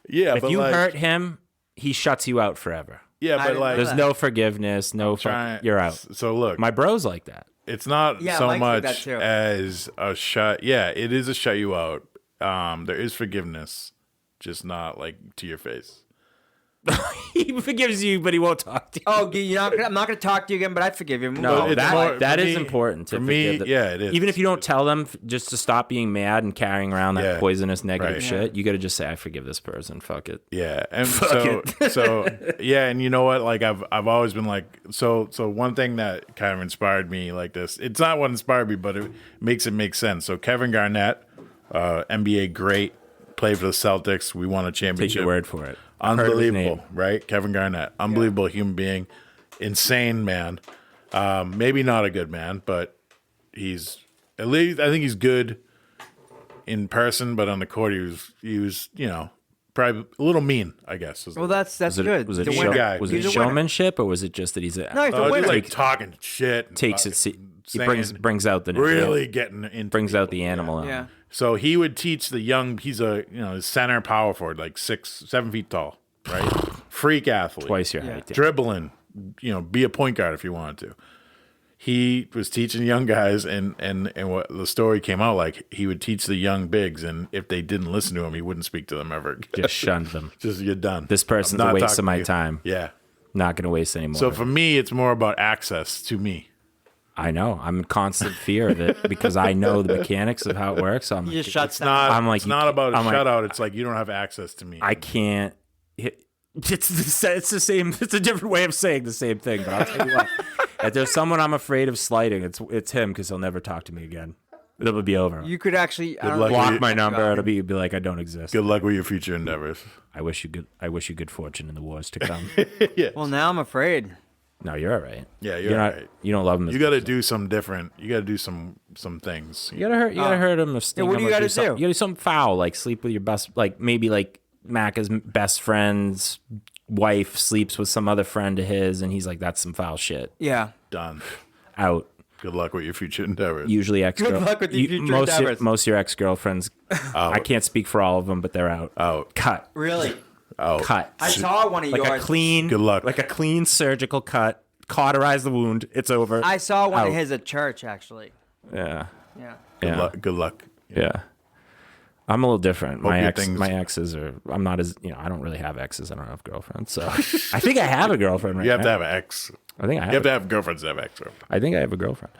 Yeah, If but you like, hurt him, he shuts you out forever. Yeah, but didn't like know There's that. no forgiveness. No, you're out. So look, My bro's like that. it's not Yeah, so Mike's like that much too. as a shut. Yeah, it is a shut you out. There is forgiveness, just not like to your face. He forgives you, but he won't talk to you. Oh, I'm not gonna talk to you again, but I forgive you. No, it's more- that for is me- important. To for me, forgive them. yeah, it is. Even if you don't tell them just to stop being mad and carrying around that Yeah. poisonous negative Right. shit, you got to just say, "I forgive this person." Fuck it. Yeah, and Fuck so yeah, and you know what? Like I've always been like so one thing that kind of inspired me like this. It's not what inspired me, but it makes it make sense. So Kevin Garnett, NBA great, played for the Celtics. We won a championship. Take your word for it. I've heard of his Unbelievable, name. right? Kevin Garnett, unbelievable human being, insane man. Maybe not a good man, but he's at least I think he's good in person. But on the court, he was probably a little mean, I guess. Well, that's good. Was it He's a show- winner. guy. was He's it a winner. showmanship, or was it just that he's a No, he's a Just winner. like talking shit, and takes it? He brings out the really getting into brings out people. the animal. Yeah. So he would teach the young. He's a center power forward, like 7 feet tall, right? Freak athlete, Twice your height. dribbling. Be a point guard if you wanted to. He was teaching young guys, and what the story came out like, he would teach the young bigs, and if they didn't listen to him, he wouldn't speak to them ever again. Just shunned them. Just you're done. This person's I'm a not waste of talking my to you. time. Yeah. Not going to waste any more. So for me, it's more about access to me. I know. I'm in constant fear of it because I know the mechanics of how it works. So I'm He like, just shuts It's down. not. I'm like, it's you not can't- about a I'm like- shutout. It's like you don't have access to me. I can't. It's the same. It's a different way of saying the same thing. But I'll tell you what. If there's someone I'm afraid of slighting, it's him because he'll never talk to me again. It'll be over. You could actually luck. Block my number. It'll be like I don't exist. Good luck with your future endeavors. I wish you good fortune in the wars to come. Well, now I'm afraid. No, you're all right. Yeah, you're not. right. You don't love him. As You got to much. do some different. You got to do some things. You gotta hurt him. Or sting what him do you or gotta something. do? You gotta do something foul, like sleep with your best, like maybe like Macca's best friend's wife sleeps with some other friend of his, and he's like, "That's some foul shit." Yeah. Done. Out. Good luck with your future endeavors. Usually ex. Good luck with your future endeavors. Most of your ex girlfriends. I can't speak for all of them, but they're out. Out. Cut. Really? Out. Cut. I saw one of like yours. a clean. Good luck. Like a clean surgical cut. Cauterize the wound. It's over. I saw one Out. of his at church, actually. Yeah. Yeah. Yeah. Good luck. Yeah. I'm a little different. My your things- exes are. I'm not as. I don't really have exes. I don't have girlfriends. So I think I have a girlfriend right You have now. to have an ex. I think I You have. have to have girlfriends to have ex. I think I have a girlfriend.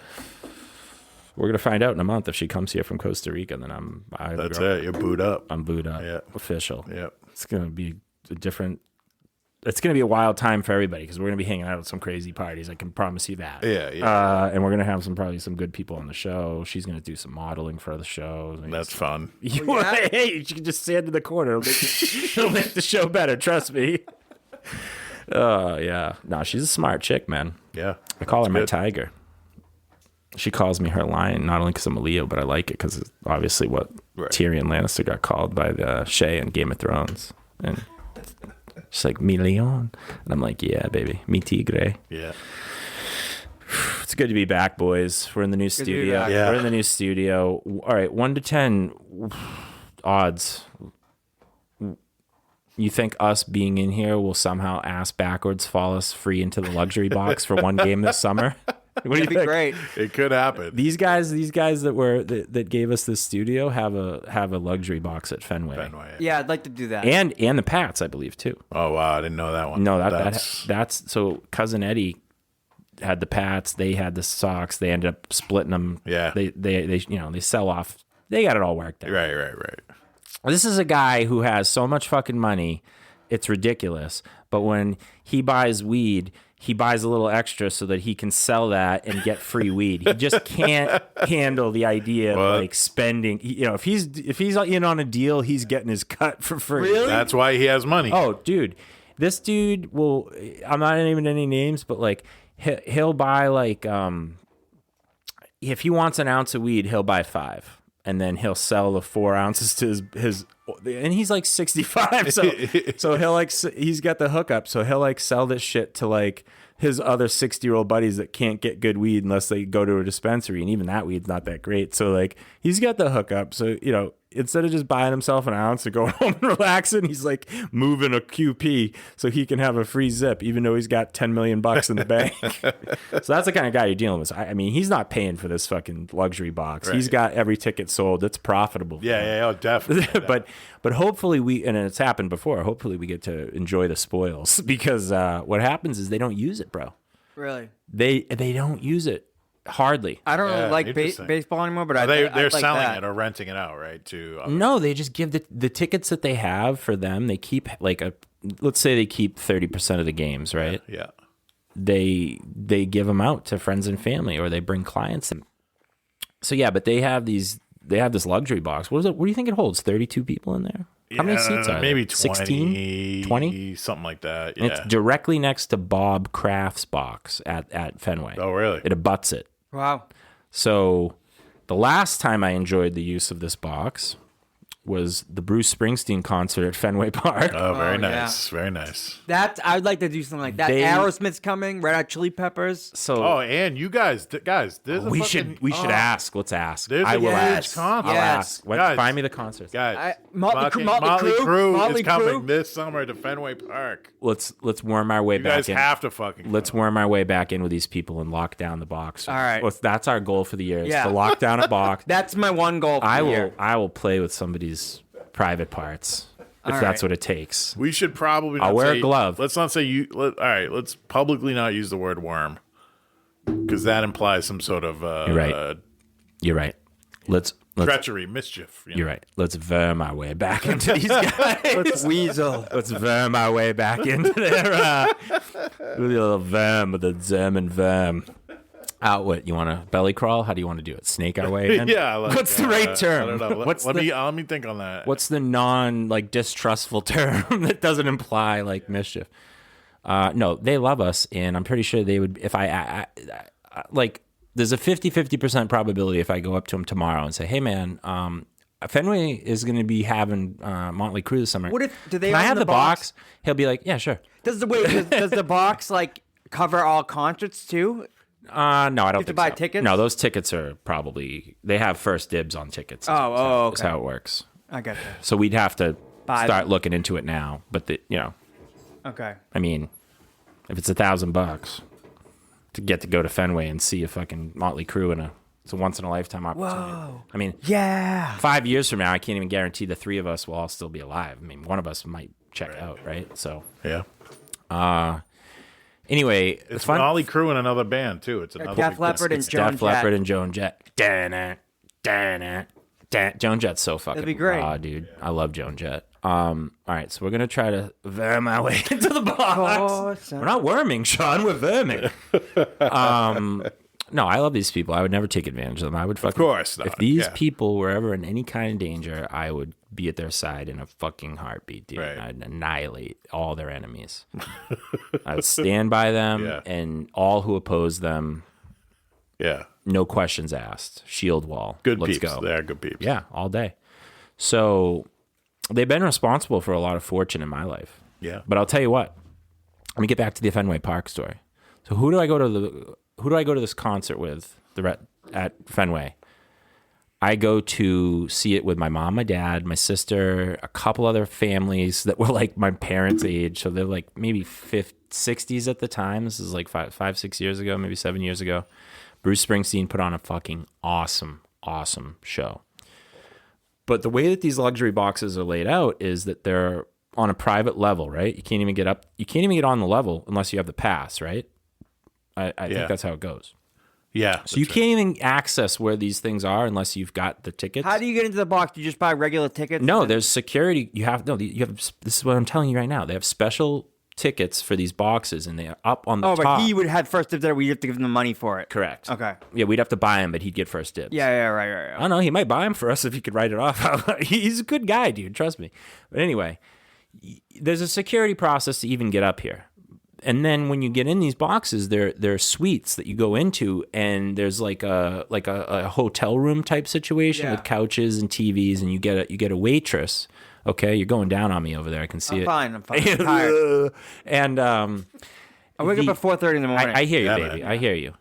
We're gonna find out in a month if she comes here from Costa Rica. Then I have a That's girlfriend. it. You're booed up. I'm booed up. Yeah. Official. Yep. It's gonna be a different. It's gonna be a wild time for everybody because we're gonna be hanging out at some crazy parties. I can promise you that. Yeah, yeah. And we're gonna have probably some good people on the show. She's gonna do some modeling for the show. That's fun. Hey, you can just stand in the corner. It'll make the show better. Trust me. Oh yeah. No, she's a smart chick, man. Yeah. I call her my good. tiger. She calls me her lion, not only because I'm a Leo, but I like it because it's obviously what Right. Tyrion Lannister got called by the Shay in Game of Thrones. And she's like, mi leon. And I'm like, yeah, baby, mi tigre. Yeah. It's good to be back, boys. We're in the new to be studio. back. Yeah. We're in the new studio. All right, 1 to 10 odds. You think us being in here will somehow ass backwards fall us free into the luxury box for one game this summer? What do you That'd be think? great. It could happen. These guys that gave us this studio have a luxury box at Fenway. Fenway. Yeah, I'd like to do that. And the Pats, I believe too. Oh wow, I didn't know that one. No, That's that's so cousin Eddie had the Pats, they had the Sox, they ended up splitting them. Yeah. They they sell off. They got it all worked out. right. This is a guy who has so much fucking money, it's ridiculous. But when he buys weed, he buys a little extra so that he can sell that and get free weed. He just can't handle the idea What? of like spending. If he's in on a deal, he's getting his cut for free. Really? That's why he has money. Oh, dude, this dude will. I'm not naming any names, but like he'll buy like if he wants an ounce of weed, he'll buy 5. And then he'll sell the 4 ounces to his and he's like 65. So he'll like, he's got the hookup. So he'll like sell this shit to like his other 60-year-old buddies that can't get good weed unless they go to a dispensary. And even that weed's not that great. So like, he's got the hookup. So, instead of just buying himself an ounce and going home and relaxing, he's like moving a QP so he can have a free zip, even though he's got $10 million in the bank. So that's the kind of guy you're dealing with. I mean, he's not paying for this fucking luxury box. Right. He's got every ticket sold. It's profitable. Yeah, definitely. But hopefully and it's happened before, hopefully we get to enjoy the spoils because what happens is they don't use it, bro. Really? They don't use it. Hardly. I don't really like baseball anymore, but they're like selling that. it or renting it out, right? To no, they just give the tickets that they have for them. They keep let's say they keep 30% of the games, right? Yeah. They give them out to friends and family, or they bring clients in. So yeah, but they have this luxury box. What do you think it holds? 32 people in there? How many seats are maybe there? 16, 20, something like that. Yeah. And it's directly next to Bob Kraft's box at Fenway. Oh, really? It abuts it. Wow. So the last time I enjoyed the use of this box was the Bruce Springsteen concert at Fenway Park. Oh, very nice. Yeah. Very nice. I'd like to do something like that. Aerosmith's coming, Red Hot Chili Peppers. So and you guys, there's we should ask. Let's ask. I will ask. I'll ask. Find me the concerts. Guys, Motley Crue is coming Crue? this summer to Fenway Park. Let's worm our way back in. You guys have to fucking Let's worm our way back in with these people and lock down the box. All right. That's our goal for the year. Is to lock down a box. That's my one goal for the year. I will play with somebody's private parts if that's what it takes. We should probably not I'll wear a glove. Let's not say you. All right, let's publicly not use the word worm because that implies some sort of You're right. Let's treachery, mischief. You're right. Let's worm our way back into these guys. Let's weasel. Let's worm our way back into their little worm with the German worm. What you want to belly crawl? How do you want to do it? Snake our way in? Yeah. What's the right term? I don't know. Let me think on that. What's the non distrustful term that doesn't imply mischief? No, they love us, and I'm pretty sure they would. If I there's a 50% probability if I go up to them tomorrow and say, "Hey, man, Fenway is going to be having Motley Crue this summer. What if do they Can I have the box? He'll be like, "Yeah, sure." Does the box cover all concerts too? No, I don't think so. You have to buy tickets? No, those tickets are probably they have first dibs on tickets. Okay. That's how it works. I got you. So we'd have to start looking into it now, but Okay. I mean, if it's $1,000 to get to go to Fenway and see a fucking Motley Crue it's a once in a lifetime opportunity. Whoa. I mean, 5 years from now, I can't even guarantee the three of us will all still be alive. I mean, one of us might check out, right? So yeah. Anyway, it's fun. Motley Crue and another band too. It's another Def Leppard and Joan Jett. Def Leppard and Joan Jett. Joan Jett's so fucking That'd be great. raw, dude. I love Joan Jett. All right, so we're gonna try to worm our way into the box. We're not worming, Sean. We're worming. No, I love these people. I would never take advantage of them. I would fucking. Of course not. If these people were ever in any kind of danger, I would be at their side in a fucking heartbeat, dude. Right. I'd annihilate all their enemies. I would stand by them and all who oppose them. Yeah. No questions asked. Shield wall. Good Let's peeps. go. They are good peeps. Yeah, all day. So they've been responsible for a lot of fortune in my life. Yeah. But I'll tell you what. Let me get back to the Fenway Park story. So who do I go to this concert with at Fenway? I go to see it with my mom, my dad, my sister, a couple other families that were like my parents' age. So they're like maybe 60s at the time. This is like 5-6 years ago, maybe 7 years ago. Bruce Springsteen put on a fucking awesome show. But the way that these luxury boxes are laid out is that they're on a private level, right? You can't even get up. You can't even get on the level unless you have the pass, right? I think that's how it goes. Yeah. So you can't even access where these things are unless you've got the tickets. How do you get into the box? Do you just buy regular tickets? No, there's security. You have. This is what I'm telling you right now. They have special tickets for these boxes, and they're up on the top. But he would have first dibs there. We'd have to give him the money for it. Correct. Okay. Yeah, we'd have to buy him, but he'd get first dibs. Yeah, right. I don't know. He might buy him for us if he could write it off. He's a good guy, dude. Trust me. But anyway, there's a security process to even get up here. And then when you get in these boxes, there are suites that you go into, and there's like a hotel room type situation with couches and TVs, and you get a waitress. Okay, you're going down on me over there. I can see it. I'm fine. I'm tired. And I wake up at 4:30 in the morning. I hear you, baby. Man. I hear you.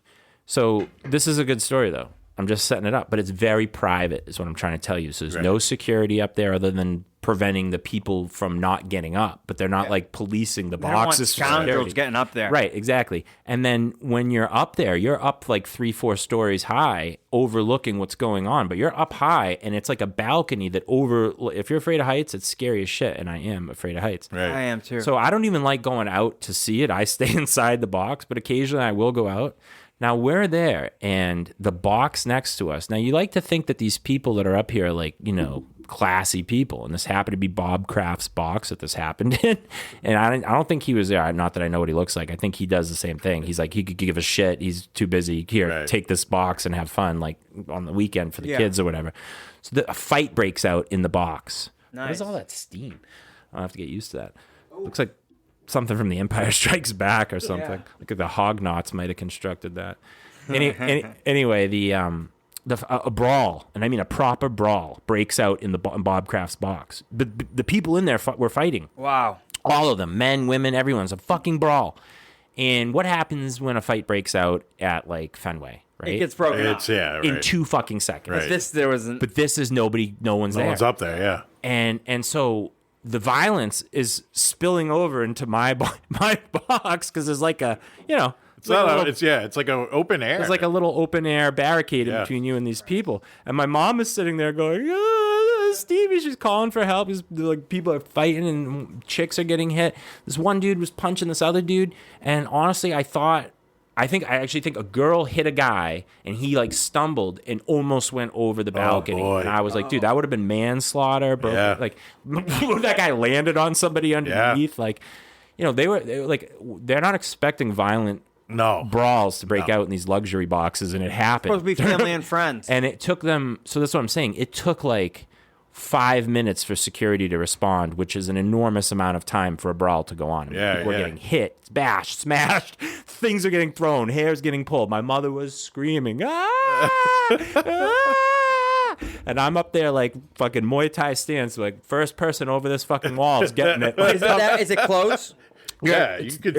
So this is a good story though. I'm just setting it up, but it's very private is what I'm trying to tell you. So there's no security up there other than preventing the people from not getting up, but they're not like policing the boxes. They don't want scoundrels getting up there. Right, exactly. And then when you're up there, you're up like 3-4 stories high, overlooking what's going on, but you're up high and it's like a balcony that if you're afraid of heights, it's scary as shit. And I am afraid of heights. Right. I am too. So I don't even like going out to see it. I stay inside the box, but occasionally I will go out. Now we're there and the box next to us. Now you like to think that these people that are up here are like, classy people. And this happened to be Bob Kraft's box that this happened in. And I don't think he was there. Not that I know what he looks like. I think he does the same thing. He's like, he could give a shit. He's too busy. Here, take this box and have fun like on the weekend for the kids or whatever. So a fight breaks out in the box. Nice. What is all that steam? I'll have to get used to that. Looks like something from The Empire Strikes Back or something. Yeah. Like the Hognots might have constructed that. Anyway, a brawl, and I mean a proper brawl, breaks out in Bob Kraft's box. The people in there were fighting. Wow. All of them, men, women, everyone's a fucking brawl. And what happens when a fight breaks out at like Fenway? Right? It gets broken up. In 2 fucking seconds. Right. But this is nobody. No one's there. No one's up there. Yeah. And so the violence is spilling over into my box because there's like it's like an open air. There's like a little open air barricade between you and these people. And my mom is sitting there going, Stevie, she's calling for help. Like people are fighting and chicks are getting hit. This one dude was punching this other dude. And honestly, I actually think a girl hit a guy and he like stumbled and almost went over the balcony. Boy. And I was like, dude, that would have been manslaughter. Bro. Yeah. Like that guy landed on somebody underneath. Yeah. Like, they were like, they're not expecting violent brawls to break out in these luxury boxes, and it happened. It's supposed to be family and friends. And it took them, so that's what I'm saying. It took like 5 minutes for security to respond, which is an enormous amount of time for a brawl to go on. People are getting hit, bashed, smashed, things are getting thrown, hair's getting pulled. My mother was screaming, and I'm up there like fucking Muay Thai stance, like first person over this fucking wall is getting it. Is it close? Yeah, you could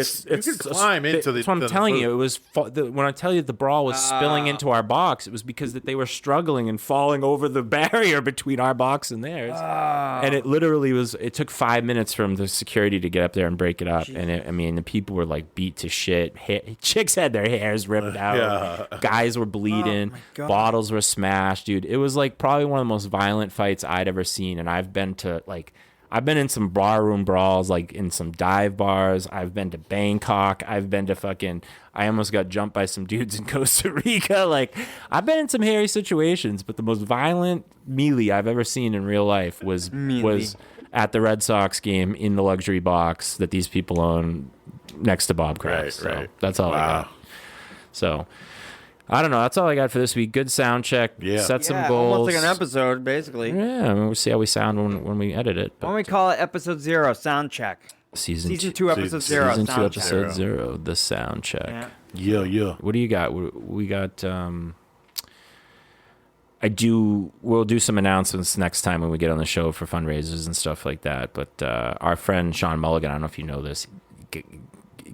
climb into the. That's what I'm telling you. It was when I tell you the brawl was spilling into our box. It was because that they were struggling and falling over the barrier between our box and theirs. And it literally was. It took 5 minutes from the security to get up there and break it up. Jeez. And the people were like beat to shit. Chicks had their hairs ripped out. Guys were bleeding. Bottles were smashed, dude. It was like probably one of the most violent fights I'd ever seen. And I've been in some barroom brawls, like in some dive bars. I've been to Bangkok. I've been to I almost got jumped by some dudes in Costa Rica. Like, I've been in some hairy situations, but the most violent melee I've ever seen in real life was at the Red Sox game in the luxury box that these people own next to Bob Kraft. Right. That's all I got. So, I don't know. That's all I got for this week. Good sound check. Yeah. Set some goals. Almost like an episode, basically. Yeah, we'll see how we sound when we edit it. Why don't we call it episode 0, sound check? Season 2, episode 0, Season 2, sound episode check. 0, the sound check. Yeah. What do you got? We got... We'll do some announcements next time when we get on the show for fundraisers and stuff like that. But our friend Shaun Mulligan, I don't know if you know this,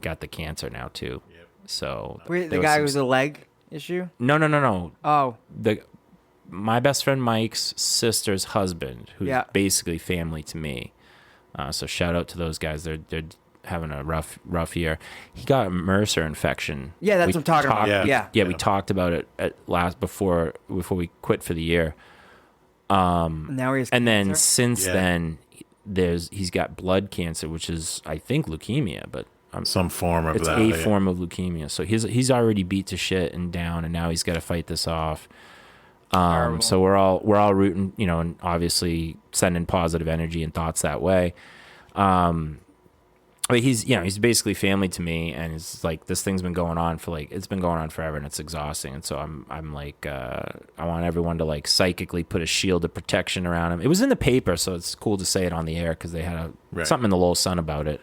got the cancer now too. Yep. So Wait, the guy who's a leg issue? No. Oh. My best friend Mike's sister's husband, who's basically family to me. So shout out to those guys. They're having a rough year. He got a MRSA infection. Yeah, that's what I'm talking about. Yeah, we talked about it at before we quit for the year. Now he has and cancer? Then since then, he's got blood cancer, which is I think leukemia, but some form of that. It's a form of leukemia. So he's already beat to shit and down, and now he's got to fight this off. So we're all rooting, and obviously sending positive energy and thoughts that way. But he's basically family to me, and it's like this thing's been going on it's been going on forever, and it's exhausting. And so I'm like, I want everyone to like psychically put a shield of protection around him. It was in the paper, so it's cool to say it on the air because they had something in the Lowell Sun about it.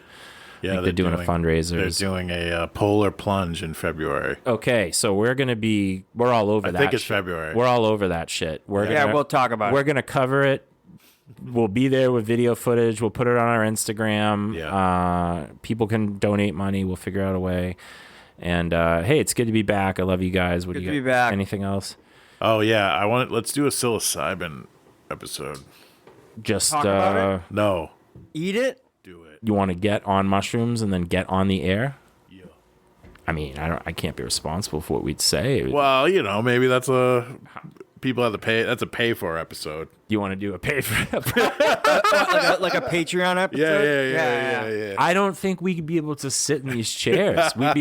Yeah, they're doing a fundraiser. They're doing a polar plunge in February. Okay, so we're all over that. I think it's February. We're all over that shit. We'll talk about it. We're gonna cover it. We'll be there with video footage. We'll put it on our Instagram. Yeah. People can donate money. We'll figure out a way. And hey, it's good to be back. I love you guys. What Good do you to got? be back. Anything else? Oh yeah, let's do a psilocybin episode. Just Talk about it? No, Eat it? do it. you want to get on mushrooms and then get on the air? Yeah. I mean, I can't be responsible for what we'd say. Well, maybe that's people have to pay. That's a pay for episode. You want to do a pay for Like a Patreon episode? Yeah. I don't think we could be able to sit in these chairs. We'd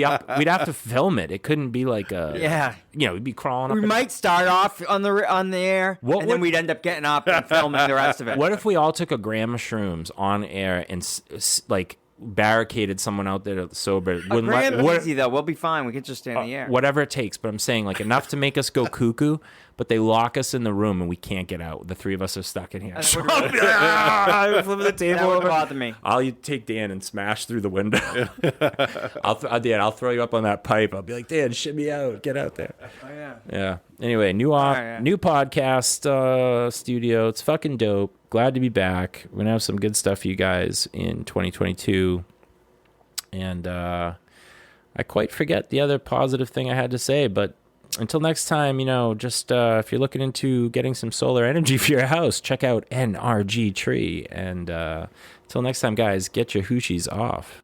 have to film it. It couldn't be like a Yeah. we'd be crawling up. We might start off on the air, What and then would- we'd end up getting up and filming the rest of it. What if we all took a gram of shrooms on air and like barricaded someone out there sober? Wouldn't Graham let- easy though. We'll be fine. We can just stay in the air. whatever it takes. But I'm saying like enough to make us go cuckoo, but they lock us in the room and we can't get out. The three of us are stuck in here. That So would- I'll be like, I'm flipping the table That would over. bother me. I'll take Dan and smash through the window. Dan, I'll throw you up on that pipe. I'll be like, Dan, shit me out. Get out there. Oh, yeah. Yeah. Anyway, new yeah. podcast studio. It's fucking dope. Glad to be back. We're gonna have some good stuff for you guys in 2022. And I quite forget the other positive thing I had to say, but until next time, just if you're looking into getting some solar energy for your house, check out NRG Tree. And until next time, guys, get your hoochies off.